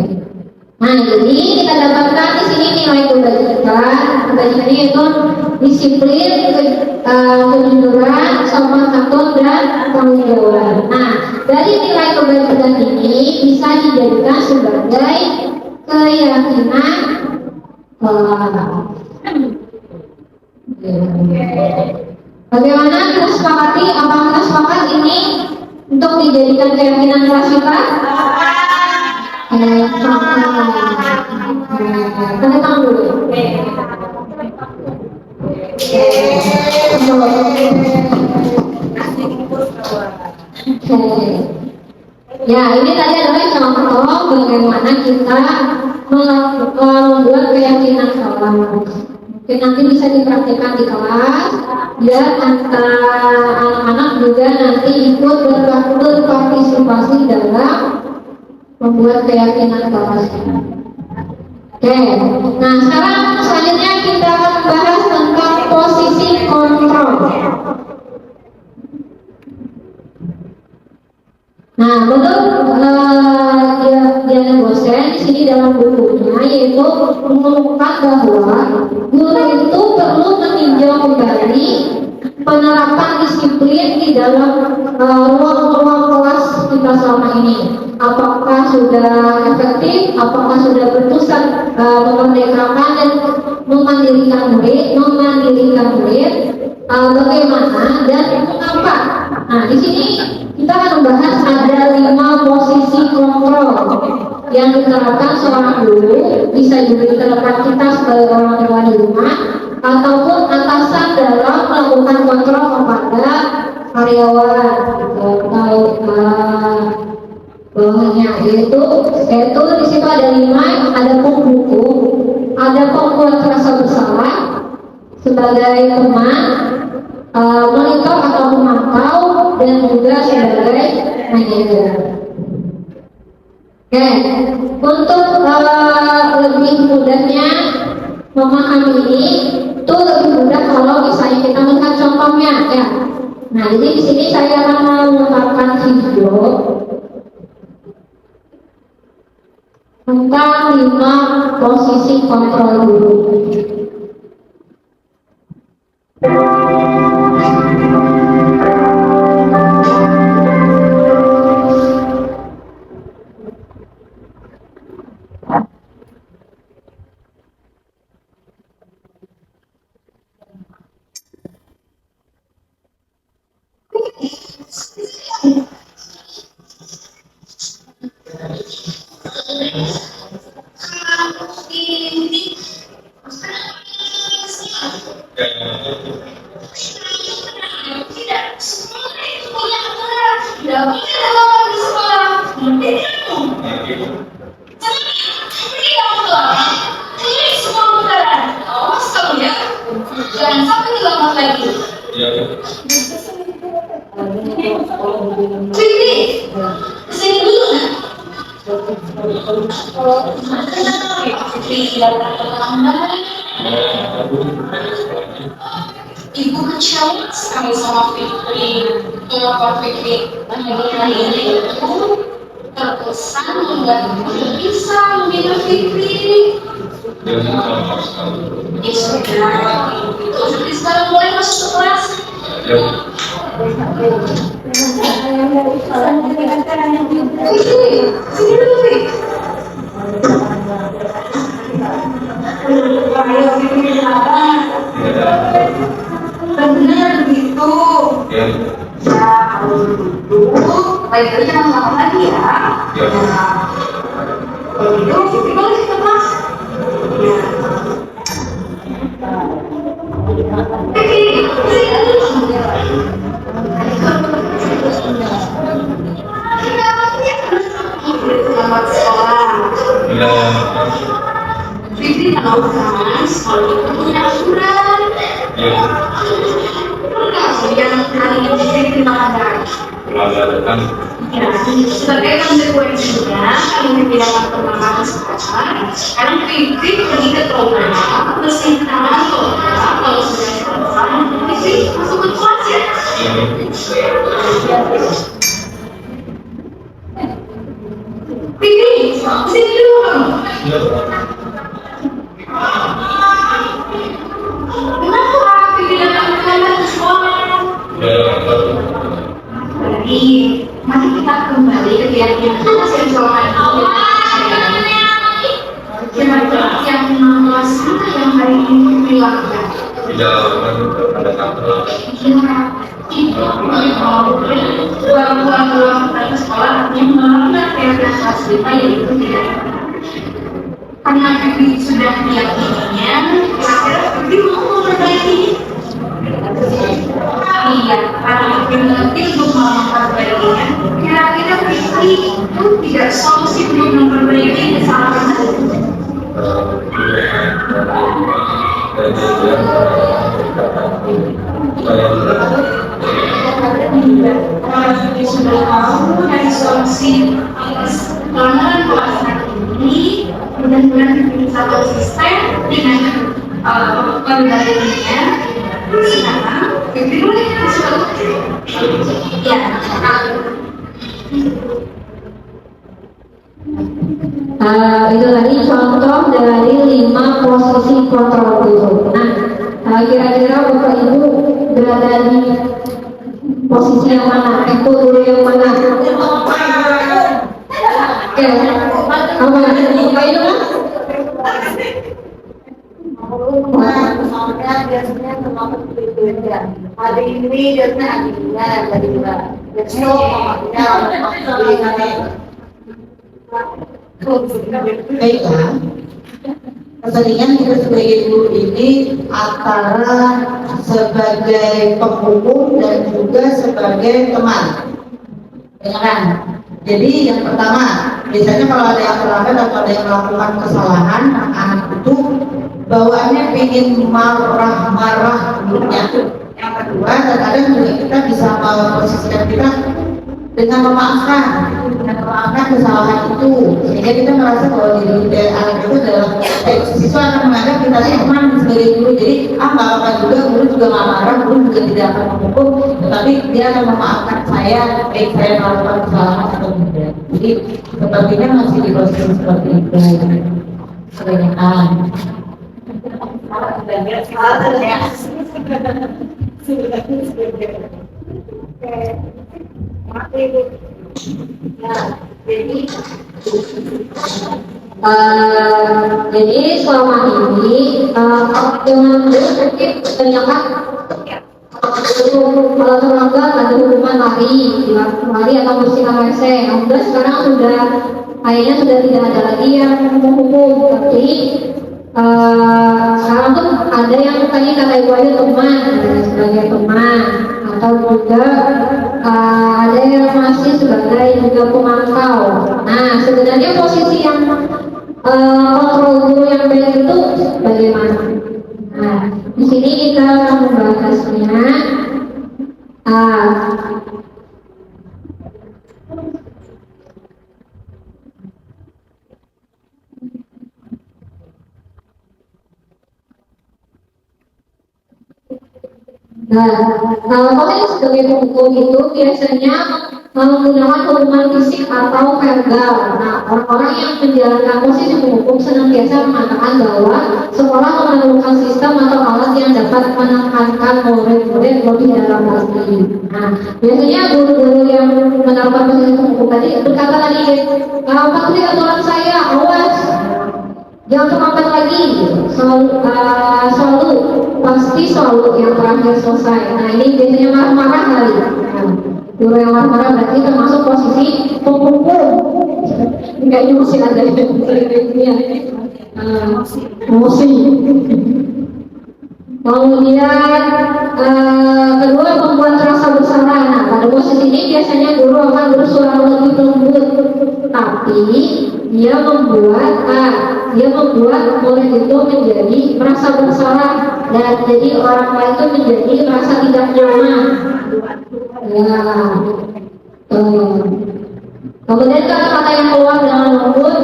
Nah, jadi kita dapatkan di sini nilai kebajikan. Kebajikan itu disiplin, kejujuran, sopan santun dan tanggung jawab. Nah, dari nilai kebajikan ini bisa dijadikan sebagai keyakinan bagaimana kita sepakati? Apakah kita sepakat ini untuk dijadikan keyakinan kelas kita? Tanda tangan dulu. Ya, ini tadi adalah contoh bagaimana kita membuat keyakinan kelas. Oke, nanti bisa dipraktikkan di kelas biar anak-anak juga nanti ikut berpartisipasi dalam membuat keyakinan kelas. Oke, nah sekarang selanjutnya kita akan membahas tentang posisi kontrol. Nah, menurut Diana Bosen di sini dalam bukunya yaitu mengungkap bahwa guru itu perlu meninjau kembali penerapan disiplin di dalam ruang-ruang kelas kita selama ini. Apakah sudah efektif? Apakah sudah berpusat memerdekakan dan memandirikan murid? Bagaimana dan mengapa? Nah, di sini kita akan membahas ada 5 posisi kontrol yang diterapkan seorang guru, bisa juga diterapkan kita sebagai orang tua di rumah ataupun atasan dalam melakukan kontrol kepada karyawan atau bawahnya, yaitu di situ ada 5, ada pembuku, ada pembuat rasa bersalah sebagai teman, monitor atau pemantau, dan juga sebagai manajer. Oke, untuk lebih mudahnya memahami ini, itu lebih mudah kalau misalnya kita melihat contohnya, ya. Nah, jadi di sini saya akan mengungkapkan video tentang 5 posisi kontrol guru. Ibu kecewa sekali sama Fikri. Kenapa Fikri hari ini terkesan dan bisa membina Fikri? Ya sudah, jadi sekarang mulai masuk kelas. Fikri, sini dulu Fikri. Benar begitu. Ya, kalau dulu baik aja jangan lama lagi ya. Kalau gitu, kita balik ke kelas. Selamat sekolah. Fikri tahu kan, sekolah itu punya aturan. Yang hari ini Fikri melanggar. Ya, sebagai konsekuensinya, kalau tidak pernah ke sekolah, sekarang Fikri pergi ke tongkrongan, bersihin tangan kalau sudah selesai, Fikri masuk ke kelas ya. Fikri, sini dulu. Kenapa Fikri datang ke sekolah? Jadi, mari kita kembali ke keyakinan seksual yang nama sana yang hari ini dilakukan. Buang-buang ke sekolah yang melakukan keyakinan aslinya yaitu tidak. Karena Fikri sudah meyakininya, kira-kira Fikri mau memperbaiki. Iya, karena Fikri mengerti untuk memperbaikinya, kira-kira Fikri itu tidak solusi untuk memperbaiki kesalahan tersebut. Kalau Fikri sudah tahu dari solusi pelanggaran kelas ini, mudah-mudahan Fikri bisa konsisten dengan perbaikannya. Sekarang Fikri boleh masuk ya. Itu tadi contoh dari 5 posisi kontrol guru. Nah, kira-kira Bapak Ibu berada di posisi yang mana? Guru yang mana? Oke, apa itu? Soalnya biasanya terlalu berbeda. Hari ini biasanya adiknya dari besok Baiklah, kepentingan kita sebagai guru ini antara sebagai penghukum dan juga sebagai teman. Ya kan? Jadi yang pertama, biasanya kalau ada yang terlambat atau ada yang melakukan kesalahan, anak-anak itu bawaannya pengen marah-marah gurunya. Yang kedua, terkadang juga kita bisa memposisikan kita dengan memaafkan kesalahan itu, sehingga kita merasa bahwa diri anak itu adalah siswa akan menganggap kita teman sebagai guru. Jadi nggak apa-apa juga, guru juga nggak marah, guru juga tidak akan menghukum, tetapi dia akan memaafkan saya melakukan kesalahan atau tidak. Jadi sepertinya masih di proses seperti itu kebanyakan. Jadi selama ini dengan mungkin kebanyakan kalau terlambat ada hukuman lari atau bersihkan WC. Alhamdulillah sekarang kayaknya sudah tidak ada lagi yang menghukum, tapi sekarang tuh ada yang tadi kata Ibu Ayu teman, sebagai teman, atau juga ada yang masih sebagai juga pemantau. Nah, sebenarnya posisi yang kontrol guru yang baik itu bagaimana? Nah, di sini kita akan membahasnya. Kalau sebagai penghukum itu biasanya menggunakan hukuman fisik atau verbal. Nah, orang-orang yang menjalankan posisi penghukum senantiasa mengatakan bahwa sekolah memerlukan sistem atau alat yang dapat menekankan murid-murid lebih dalam lagi. Nah, biasanya guru-guru yang menerapkan posisi penghukum tadi berkata lagi, patuhi aturan saya, awas. Jangan terlambat lagi, selalu pasti selalu yang terakhir selesai. Nah ini biasanya marah-marah kali. Nah, guru yang marah-marah berarti termasuk posisi penghukum. Enggak emosi ada emosi. Kemudian kedua membuat rasa bersalah. Nah pada posisi ini biasanya guru akan bersuara lebih lembut, tapi dia membuat murid itu menjadi merasa bersalah dan jadi orang lain itu menjadi merasa tidak nyaman. Ya. Kemudian kata-kata yang keluar dengan lembut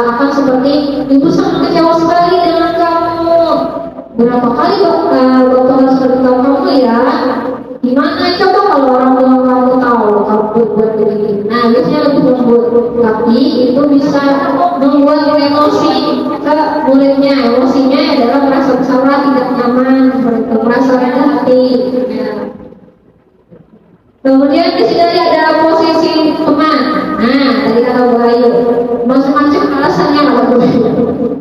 akan seperti, ibu sangat kecewa sekali dengan kamu. Berapa kali bapak harus beritahu kamu ya? Gimana coba kalau orang tua kamu tahu kamu berbuat begini? Nah biasanya lebih lembut, tapi itu bisa membuat emosi ke muridnya. Emosinya adalah merasa bersalah, tidak nyaman, merasa rendah hati. Kemudian di sini ada posisi teman. Nah tadi kata Bu Ayu, macam-macam alasannya kalau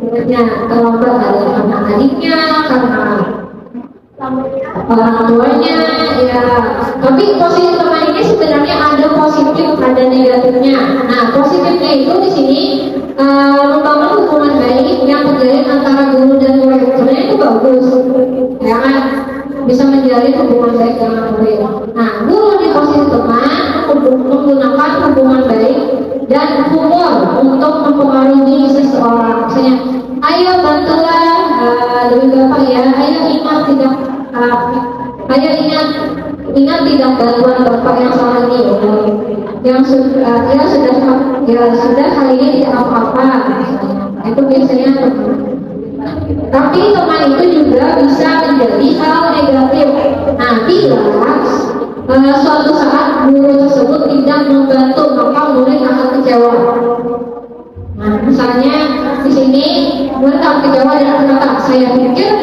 muridnya terlambat, ada karena adiknya, karena orang tuanya, ya. Tapi posisi teman ini sebenarnya ada positif, ada negatifnya. Nah, positifnya itu di sini membangun hubungan baik yang terjalin antara guru dan murid. Sebenarnya itu bagus, ya kan? Bisa menjalin hubungan baik dengan murid. Nah, guru di posisi teman menggunakan hubungan baik dan humor untuk mempengaruhi seseorang. Misalnya, ayo bantulah dari bapak ya, ayo ingat tidak. Ayo ingat tidak bantuan bapak yang salah ini, yang sudah kali ini tidak apa-apa. Itu biasanya teman. Tapi teman itu juga bisa menjadi hal negatif. Nah, bila suatu saat guru tersebut tidak membantu, maka murid akan kecewa. Nah, misalnya di sini murid akan kecewa dan berkata, saya pikir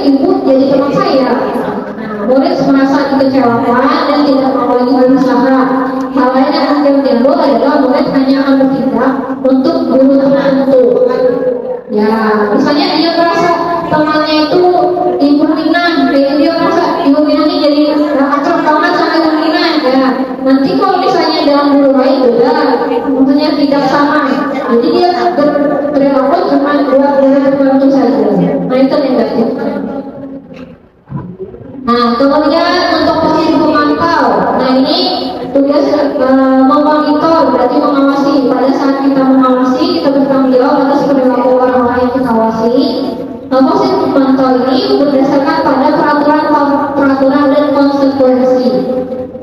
ibu jadi teman saya. Nah, murid merasa dikecewakan dan tidak mau lagi berusaha. Hal lain yang akan timbul adalah murid hanya akan bertindak untuk guru tertentu. Ya, misalnya dia merasa temannya itu Ibu Nina, dia merasa Ibu Nina ini jadi akrab banget sama Ibu Nina. Ya, nanti kalau misalnya dalam guru lain juga, maksudnya tidak sama. Jadi dia berperilaku cuma buat guru tertentu saja. Nah itu negatif. Nah kemudian untuk posisi pemantau. Nah ini tugas memonitor, berarti mengawasi. Pada saat kita mengawasi, kita bertanggung jawab atas perilaku orang-orang yang kita awasi. Posisi pemantau ini berdasarkan pada peraturan dan konsekuensi.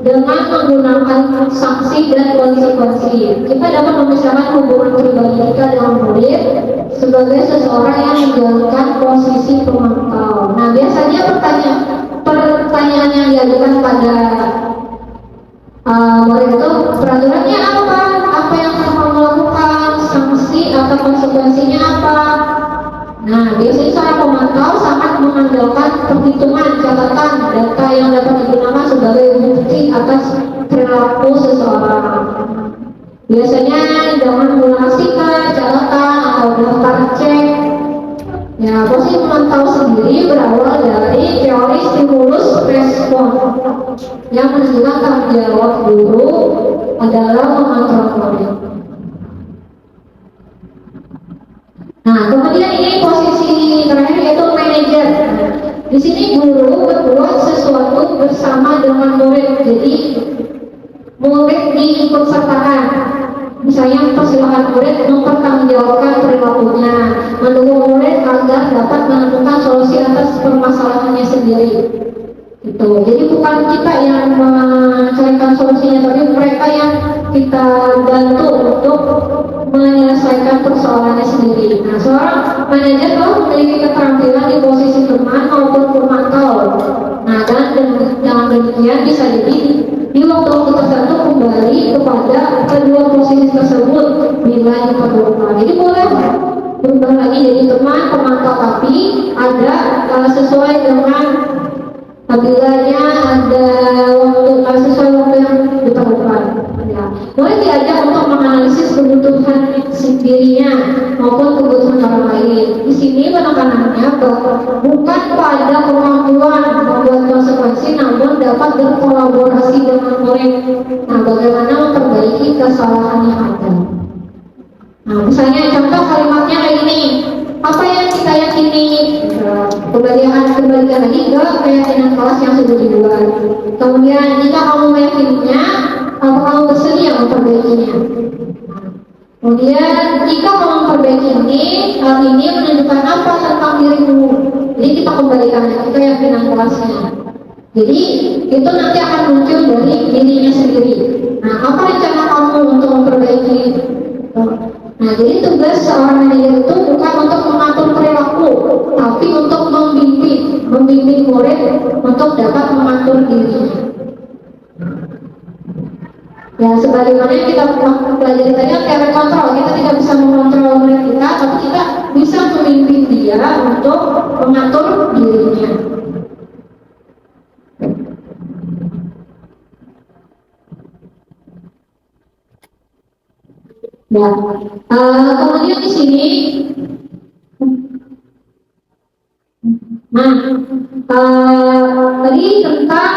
Dengan menggunakan sanksi dan konsekuensi, kita dapat memisahkan hubungan pribadi kita dengan murid sebagai seseorang yang menjalankan posisi pemantau. Nah, biasanya pertanyaan yang diajukan pada murid itu, peraturannya apa? Apa yang kamu lakukan? Sanksi atau konsekuensinya apa? Nah, biasanya seorang pemantau sangat mengandalkan perhitungan catatan data yang dapat digunakan sebagai bukti atas perilaku seseorang. Biasanya dengan menggunakan stiker, catatan, atau daftar cek. Ya, posisi pemantau sendiri berawal dari teori stimulus respon yang menunjukkan tanggung jawab guru adalah mengontrol murid. Nah, kemudian ini posisi terakhir yaitu manajer. Di sini guru berbuat sesuatu bersama dengan murid, jadi murid diikut sertakan. Misalnya persilakan murid mempertanggungjawabkan perilakunya, mendukung murid agar dapat menemukan solusi atas permasalahannya sendiri. Itu. Jadi bukan kita yang mencarikan solusinya, tapi mereka yang kita bantu untuk menyelesaikan persoalannya sendiri. Nah, seorang manajer telah memiliki keterampilan di posisi teman maupun kembali kepada kedua posisi tersebut bila diperlukan. Jadi boleh berubah lagi jadi teman pemantau, tapi ada sesuai dengan apabila ada waktu sesuai waktu yang diperlukan. Ya. Boleh diajak untuk menganalisis kebutuhan dirinya maupun kebutuhan orang lain. Di sini penekanannya bukan pada kemampuan membuat konsekuensi, namun dapat berkolaborasi dengan murid. Nah, bagaimana memperbaiki kesalahan yang ada. Nah, misalnya contoh kalimatnya kayak gini. Apa yang kita yakini? Kembalikan lagi ke keyakinan kelas yang sudah dibuat. Kemudian jika kamu meyakininya, apa kamu bersedia memperbaikinya? Kemudian jika kamu memperbaiki ini, hal ini menunjukkan apa tentang dirimu? Jadi kita kembalikan lagi ke keyakinan kelasnya. Jadi itu nanti akan muncul dari dirinya sendiri. Nah, apa rencana kamu untuk memperbaiki? Nah, jadi tugas seorang manajer itu bukan untuk mengatur perilaku, tapi untuk membimbing murid untuk dapat mengatur dirinya. Ya, sebagaimana yang kita pelajari tadi, teori kontrol, kita tidak bisa mengontrol murid kita, tapi kita bisa membimbing dia untuk mengatur dirinya. Ya, kemudian di sini, tadi tentang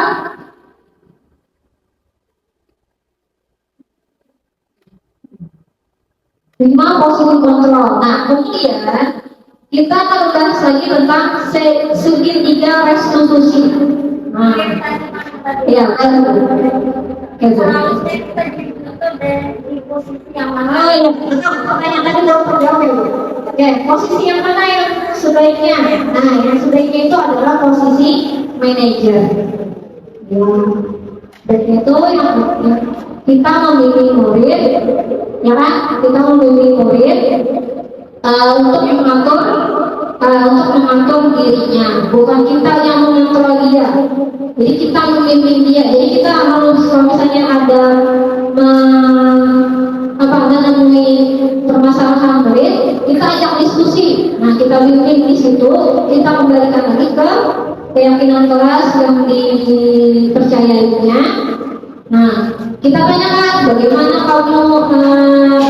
lima posisi kontrol. Nah, kemudian kita akan bahas lagi tentang segitiga restitusi. Nah, ya kan? Dari posisi yang mana? Oh iya, pertanyaan tadi belum terjawab ya. Oke, posisi yang mana yang sebaiknya? Nah, yang sebaiknya itu adalah posisi manajer. Ya, dan itu yang kita membimbing murid, ya kan? Kita membimbing murid untuk mengatur dirinya, bukan kita yang mengontrol dia. Jadi kita membimbing dia. Jadi kita harus, kalau misalnya ada menemui permasalahan murid, kita ajak diskusi. Nah, kita bimbing di situ, kita kembalikan lagi ke keyakinan kelas yang dipercayainya. Nah, kita tanyakan bagaimana kamu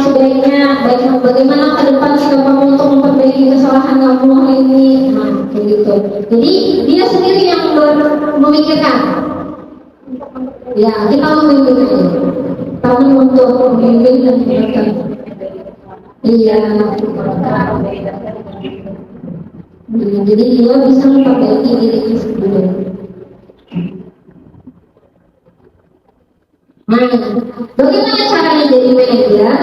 sebaiknya, bagaimana ke depan sikap kamu untuk memperbaiki kesalahan kamu hari ini. Nah, kayak gitu. Jadi dia sendiri yang memikirkan. Ya, kita membimbing aja. Kami untuk membimbing dan mengingatkan. Iya. Jadi dia bisa memperbaiki dirinya sendiri. Nah, bagaimana caranya jadi manajer?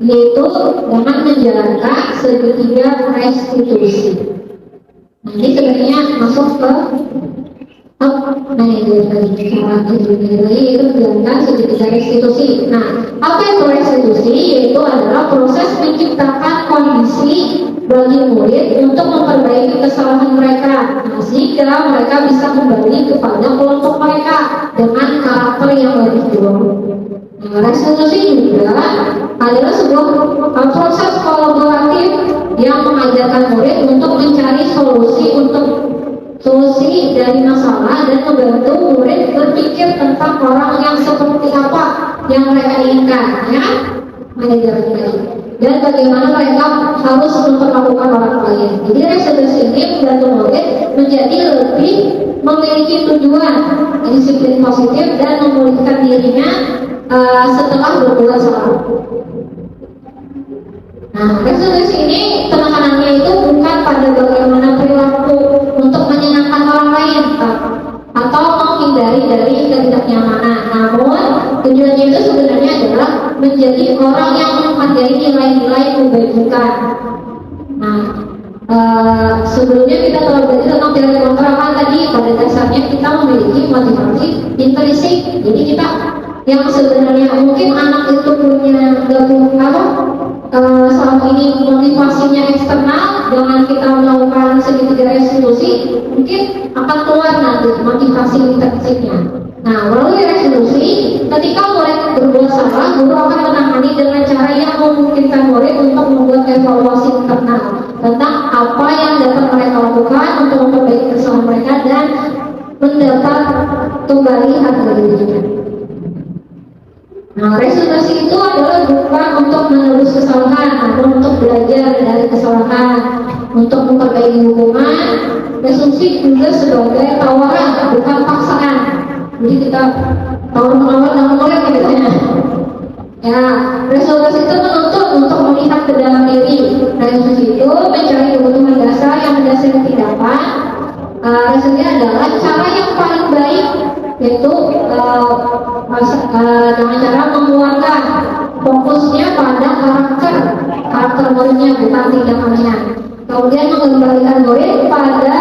Yaitu dengan menjalankan segitiga restitusi. Nah, ini sebenarnya masuk ke manajer tadi. Cara jadi manajer yaitu menjalankan segitiga restitusi. Nah, apa itu restitusi? Yaitu adalah proses menciptakan kondisi bagi murid untuk memperbaiki kesalahan mereka, nah, sehingga mereka bisa kembali kepada kelompok mereka dengan karakter yang lebih dulu. Nah, restitusi juga adalah sebuah proses kolaboratif yang mengajarkan murid untuk mencari solusi dari masalah dan membantu murid berpikir tentang orang yang seperti apa yang mereka inginkan, ya, manajernya. Dan bagaimana mereka harus memperlakukan orang lain. Jadi restitusi ini membantu murid menjadi lebih memiliki tujuan, disiplin positif dan memulihkan dirinya setelah berbuat salah. Nah, restitusi ini penekanannya itu bukan pada bagaimana perilaku untuk menyenangkan orang lain atau menghindari dari ketidaknyamanan. Namun tujuannya itu sebenarnya adalah menjadi orang yang menghargai nilai-nilai kebaikan. Nah, sebelumnya kita telah belajar tentang teori kontrol tadi. Pada dasarnya kita memiliki motivasi intrinsik. Jadi kita yang sebenarnya mungkin anak itu punya selama ini motivasinya eksternal, dengan kita melakukan segitiga restitusi mungkin akan keluar nanti motivasi intrinsiknya. Nah, melalui restitusi, ketika mulai berbuat tentang apa yang dapat mereka lakukan untuk memperbaiki kesalahan mereka dan mendapat kembali harga dirinya. Nah, resolusi itu adalah bukan untuk menebus kesalahan, namun untuk belajar dari kesalahan, untuk memperbaiki hubungan. Resolusi juga sebagai tawaran, bukan paksaan. Jadi kita tawar-menawar dan menolak gitu ya. Ya, resolusi itu menuntut untuk melihat ke dalam diri. Resolusi itu mencari kebutuhan dasar yang mendasari tindakan. Resolusi adalah cara yang paling baik, yaitu dengan cara mengeluarkan fokusnya pada karakter muridnya, bukan tindakannya. Kemudian mengembalikan murid pada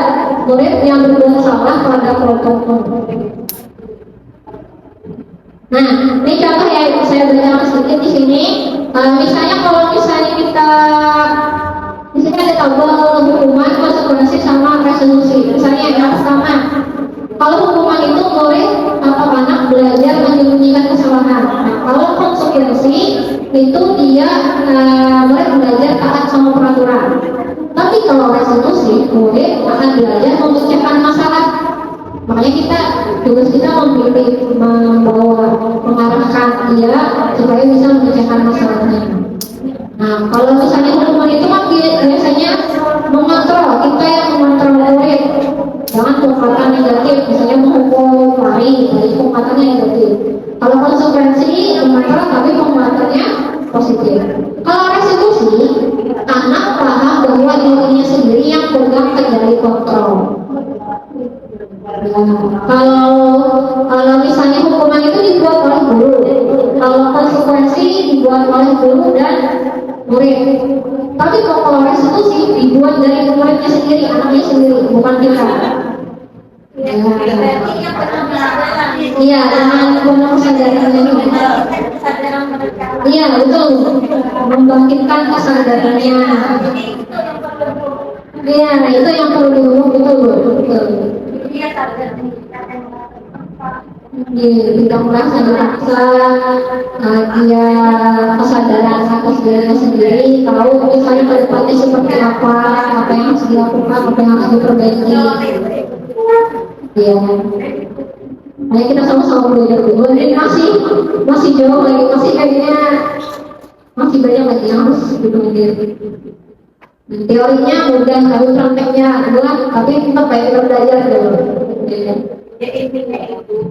murid yang berbuat salah pada kelompok. Nah, ini contoh yang saya berikan sedikit di sini. Misalnya kalau misalnya kita di sini ada tabel hukuman, konsekuensi sama resolusi. Misalnya yang pertama, kalau hukuman itu murid atau anak belajar menyembunyikan kesalahan. Nah, kalau konsekuensi itu dia murid belajar taat sama peraturan. Tapi kalau resolusi, murid akan belajar memecahkan masalah. Makanya kita tugas kita memilih mengarahkan dia supaya bisa memecahkan masalahnya. Nah, kalau misalnya hukuman itu kan biasanya mengontrol, kita yang mengontrol murid. Jangan pengumuman negatif, misalnya menghukum lari, jadi penguatannya negatif. Kalau konsekuensi mengontrol tapi penguatannya positif. Kalau resolusi, anak paham bahwa dirinya sendiri yang pegang kendali kontrol. Kalau misalnya hukuman itu dibuat oleh guru, kalau konsekuensi dibuat oleh guru dan murid. Tapi kalau resolusi dibuat dari muridnya sendiri, anaknya sendiri, bukan kita. Iya, dengan penuh kesadarannya juga. Iya, betul. Membangkitkan kesadarannya. Iya, itu yang perlu diubah, betul. Tidak merasa dipaksa, dia kesadaran atas dirinya sendiri, tahu misalnya ke depannya seperti apa yang harus dilakukan, apa yang harus diperbaiki. Ya, ayo kita sama-sama belajar dulu. Ini masih jauh lagi, kayaknya masih banyak lagi yang harus dipelajari. Teorinya mudah, tapi prakteknya berat, tapi tetap baik kita belajar dulu. Ya intinya itu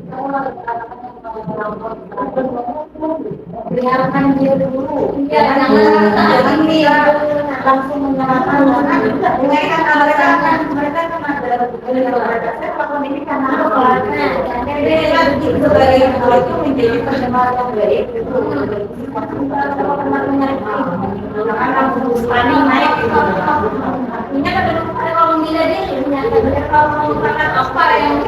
biarkan dia dulu. Jangan dia langsung menyerahkan. Mereka kan ada kalau ini karena sebagai guru itu menjadi pendengar yang baik. Jangan langsung panik naik. Ini kan kalau tidak dia kalau menggunakan apa yang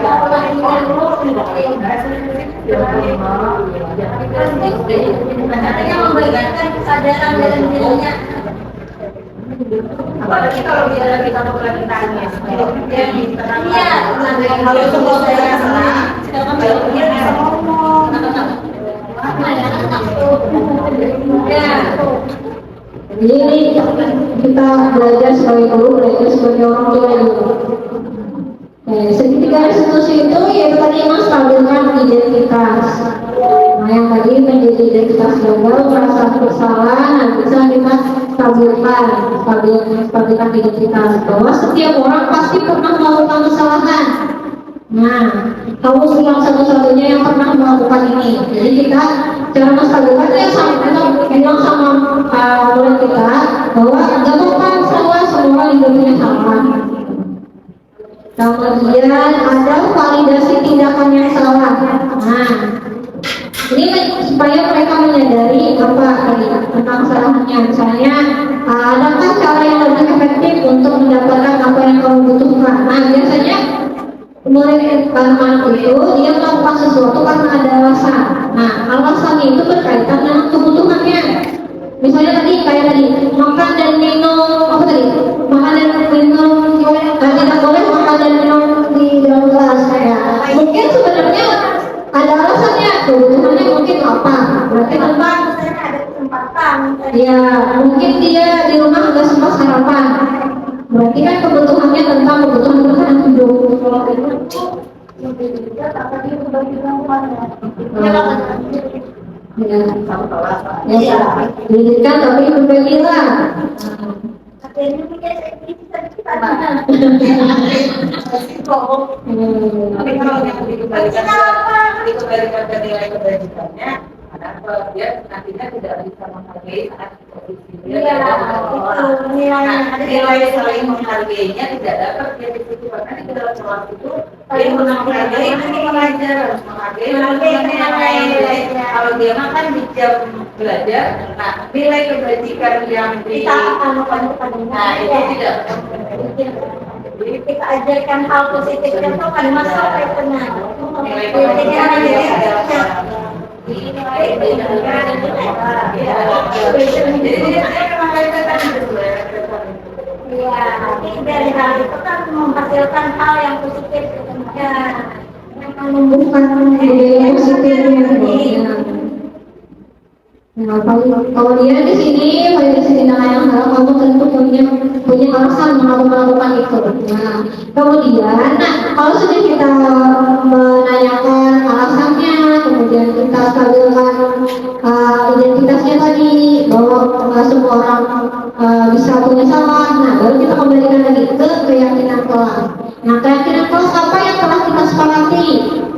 artinya memberikan kesadaran dalam dirinya. Apalagi kalau dia lagi sama tanya, iya, kalau semua saya senang, dia bisa ngomong. Jadi kita belajar sebagai guru, belajar sebagai orang tua juga. Segitiga resolusi itu ya tadi menstabilkan identitas. Nah, yang tadi menjadi identitas gagal, merasa bersalah, nah bisa kita stabilkan identitas. Bahwa setiap orang pasti pernah melakukan kesalahan. Nah, kamu bilang satu-satunya yang pernah melakukan ini. Jadi kita cara menstabilkan ya sama bilang sama murid kita bahwa nggak apa-apa salah, semua hidupnya sama. Kemudian ada validasi tindakan yang salah. Nah, ini supaya mereka menyadari apa tadi tentang kesalahannya. Misalnya, adakah cara yang lebih efektif untuk mendapatkan apa yang kamu butuhkan? Nah, biasanya murid anak itu dia melakukan sesuatu karena ada alasan. Nah, alasannya itu berkaitan dengan kebutuhannya. Misalnya tadi makan dan minum apa tadi? Makan dan minum tidak boleh makan dan minum di dalam kelas kayak. Mungkin sebenarnya ada alasannya, kebutuhannya mungkin apa? Berarti tentang ada kesempatan. ya mungkin dia di rumah nggak sempat sarapan. Berarti kan kebutuhannya tentang kebutuhan bertahan hidup. Ya, ya, pendidikan tapi berbeda. Tapi kalau yang dikembalikan ke nilai kebajikannya, ada dia nantinya tidak bisa menghargai saat posisi dia. Nilai saling menghargainya tidak dapat dia di situ karena di dalam kelas itu dia menghargai menghargai. Kalau dia makan di jam belajar, nah nilai kebajikan yang Kita nah itu tidak. Jadi kita ajarkan hal positifnya itu kan masuk ke benar. Nilai kebajikan Iya, tapi dari hal itu kan menghasilkan hal yang positif ya, yang menumbuhkan Budaya positifnya. Nah, kalau dia di sini tindakan yang salah, kamu tentu punya alasan melakukan itu. Nah, kemudian, kalau sudah kita menanyakan alasannya, kemudian kita stabilkan identitasnya tadi, bahwa semua orang bisa punya salah. Nah, baru kita kembalikan lagi ke keyakinan kelas. Nah, keyakinan kelas apa yang telah kita sepakati?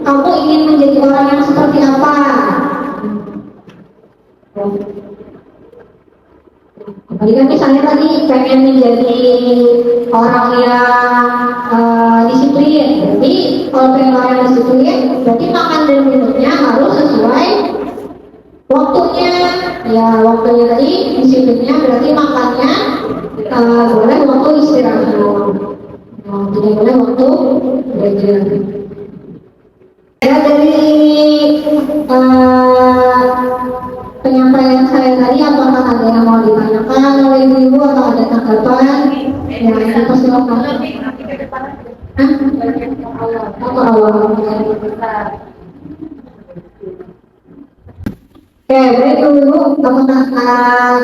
Kamu ingin menjadi orang yang seperti apa? Jadi misalnya tadi pengen menjadi orang yang disiplin. Jadi kalau pengen orang yang disiplin, berarti makan dan minumnya harus sesuai waktunya. Ya waktunya tadi disiplinnya berarti makannya boleh waktu istirahat. Tidak boleh waktu belajar. Ya dari penyampaian saya tadi, apakah ada yang mau ditanyakan oleh ibu-ibu atau ada tanggapan? Ya, dipersilakan. Awal. Oke, baik dulu. Apakah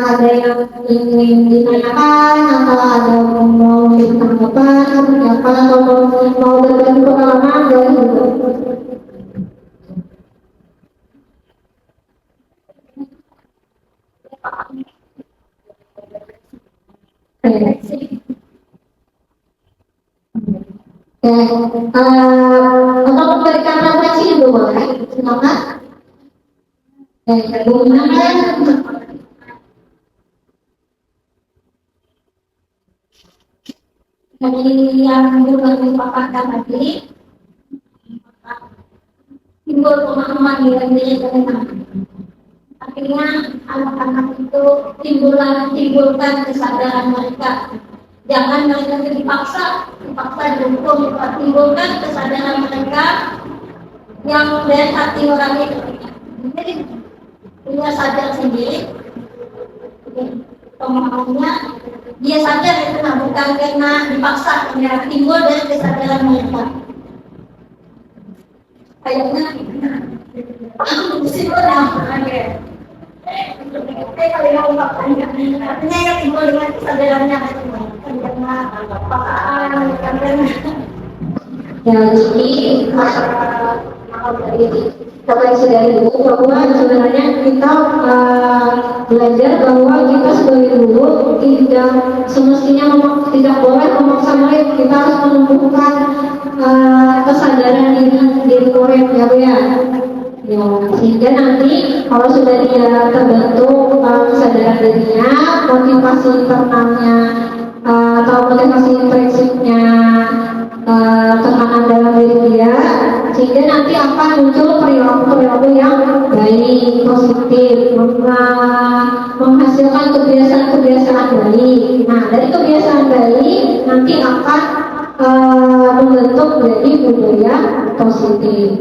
ada yang ingin ditanyakan atau ada yang mau ditanggapan, atau mau berbagi pengalaman dari ibu? Untuk memberikan referensi juga boleh, silakan. dari yang sudah dipaparkan tadi, timbul pemahaman diri tentang akhirnya anak-anak itu timbulkan kesadaran mereka. Jangan mereka dipaksa dihukum, timbulkan kesadaran mereka yang dari hati nurani. Jadi dia sadar sendiri, pemahamannya dia sadar itu bukan karena dipaksa, karena timbul dari kesadaran mereka. Kayaknya kalau yang ungkapannya artinya yang timbul dengan kesadarannya Ya, jadi referensi dari ibu bahwa sebenarnya kita belajar bahwa kita sebagai guru tidak semestinya tidak boleh memaksa murid. Kita harus menumbuhkan kesadaran diri murid, ya Bu ya. Ya, sehingga nanti kalau sudah dia terbentuk kesadaran dirinya, motivasi internalnya atau motivasi intrinsipnya tekanan dalam diri dia, sehingga nanti akan muncul perilaku yang baik, positif, menghasilkan kebiasaan-kebiasaan baik. Nah, dari kebiasaan baik nanti akan membentuk menjadi budaya positif.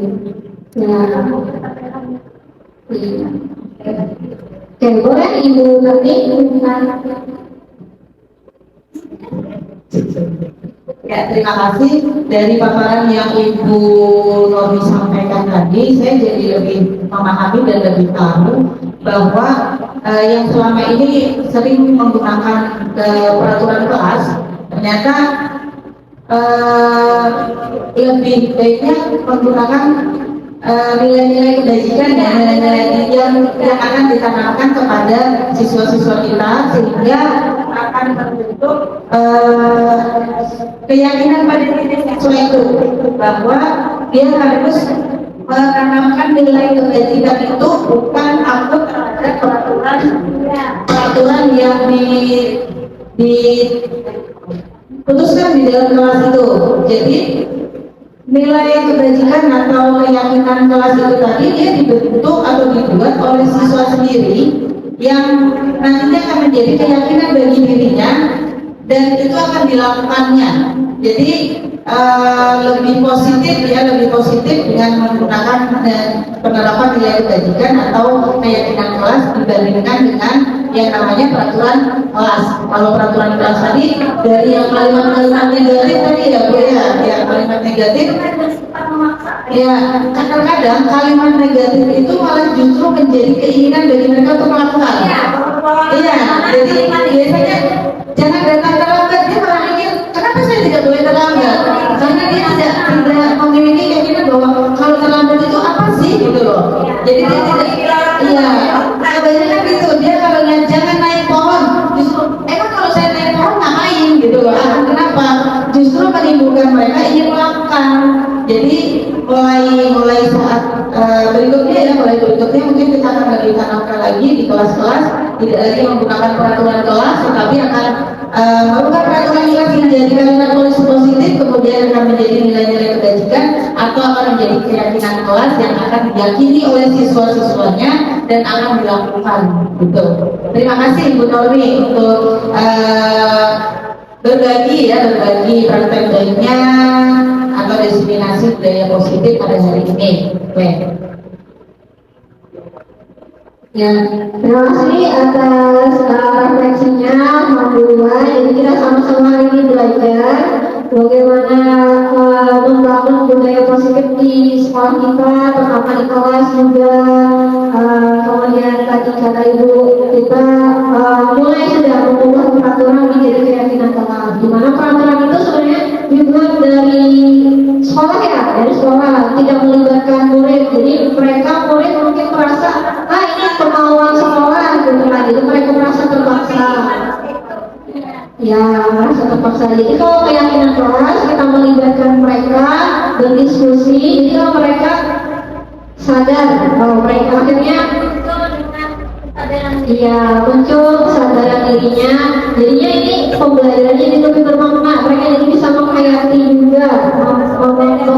Ya. Oke, boleh Ibu nanti Ya, terima kasih dari paparan yang Ibu Novi sampaikan tadi. Saya jadi lebih memahami dan lebih tahu bahwa yang selama ini sering menggunakan peraturan kelas, ternyata lebih baiknya menggunakan nilai-nilai kebajikan dan nilai-nilai yang akan ditanamkan kepada siswa-siswa kita sehingga akan terbentuk keyakinan pada diri siswa itu bahwa dia harus menanamkan nilai kebajikan itu bukan takut terhadap peraturan yang diputuskan di dalam kelas itu. Jadi nilai kebajikan atau keyakinan kelas itu tadi dia dibentuk atau dibuat oleh siswa sendiri yang nantinya akan menjadi keyakinan bagi dirinya dan itu akan dilakukannya. Jadi lebih positif dengan menggunakan penerapan nilai kebajikan atau keyakinan kelas dibandingkan dengan yang namanya peraturan kelas. Kalau peraturan kelas tadi dari yang kalimat-kalimat negatif tadi ya Bu ya, yang kalimat negatif ya kadang-kadang kalimat negatif itu malah justru menjadi keinginan bagi mereka untuk melakukan. Iya, jadi biasanya jangan datang terlambat, dia malah mikir kenapa saya tidak boleh terlambat? Karena dia tidak memiliki keyakinan bahwa kalau terlambat itu apa sih gitu loh. Jadi dia tidak, iya, kebanyakan gitu dia kalau lihat jangan naik pohon, justru emang kalau saya naik pohon ngapain gitu loh. Kenapa? Justru menimbulkan mereka ingin melakukan. Jadi mulai saat berikutnya mungkin kita akan lebih tanamkan lagi di kelas-kelas, tidak lagi menggunakan peraturan kelas tetapi akan mengubah peraturan kelas menjadi kalimat positif, kemudian akan menjadi nilai-nilai kebajikan atau akan menjadi keyakinan kelas yang akan diyakini oleh siswa-siswanya dan akan dilakukan gitu. Terima kasih Ibu Normi untuk berbagi praktek baiknya atau diseminasi budaya positif pada hari ini. Ya, terima kasih atas refleksinya, Alhamdulillah. Jadi kita sama-sama hari ini belajar bagaimana membangun budaya positif di sekolah kita, terutama di kelas juga. Kemudian tadi kata Ibu, kita mulai sudah mengubah peraturan menjadi keyakinan kelas. Di mana peraturan itu sebenarnya dibuat dari sekolah ya, dari sekolah, tidak melibatkan murid. Jadi murid mungkin merasa ini kemauan sekolah gitu kan, jadi mereka merasa terpaksa. Ya, merasa terpaksa. Jadi kalau keyakinan kelas kita melibatkan mereka berdiskusi, jadi kalau mereka sadar bahwa mereka akhirnya muncul kesadaran dirinya, jadinya ini pembelajarannya jadi lebih bermakna, mereka jadi bisa menghayati juga,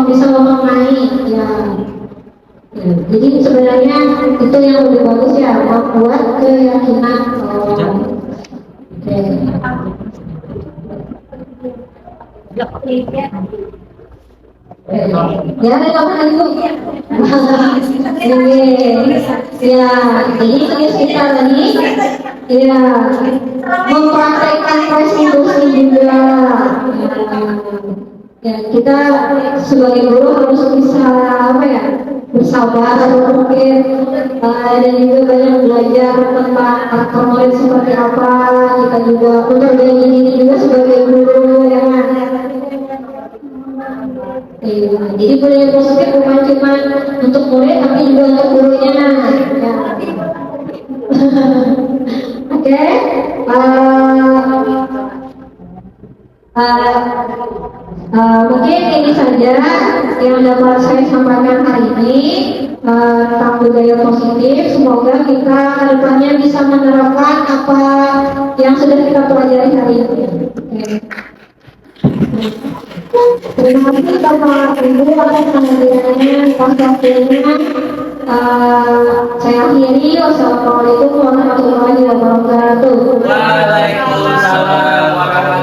bisa memaknai ya. Jadi sebenarnya itu yang lebih bagus ya, membuat keyakinan. Ya, terima Ibu. Ya, jadi tugas kita tadi, ya, mempraktekkan restitusi juga. Ya, kita sebagai guru harus bisa bersabar mungkin dan juga banyak belajar tentang karakter murid seperti apa. Kita juga memperbaiki diri juga sebagai guru ya. Jadi budaya positif bukan cuma untuk murid tapi juga untuk gurunya ya. Oke. Mungkin ini saja yang dapat saya sampaikan hari ini tentang budaya positif. Semoga kita kedepannya bisa menerapkan apa yang sudah kita pelajari hari ini. Terima kasih Bapak Ibu atas kehadirannya, waktunya. Saya akhiri. Wassalamualaikum warahmatullahi wabarakatuh. Waalaikumsalam warahmatullahi wabarakatuh.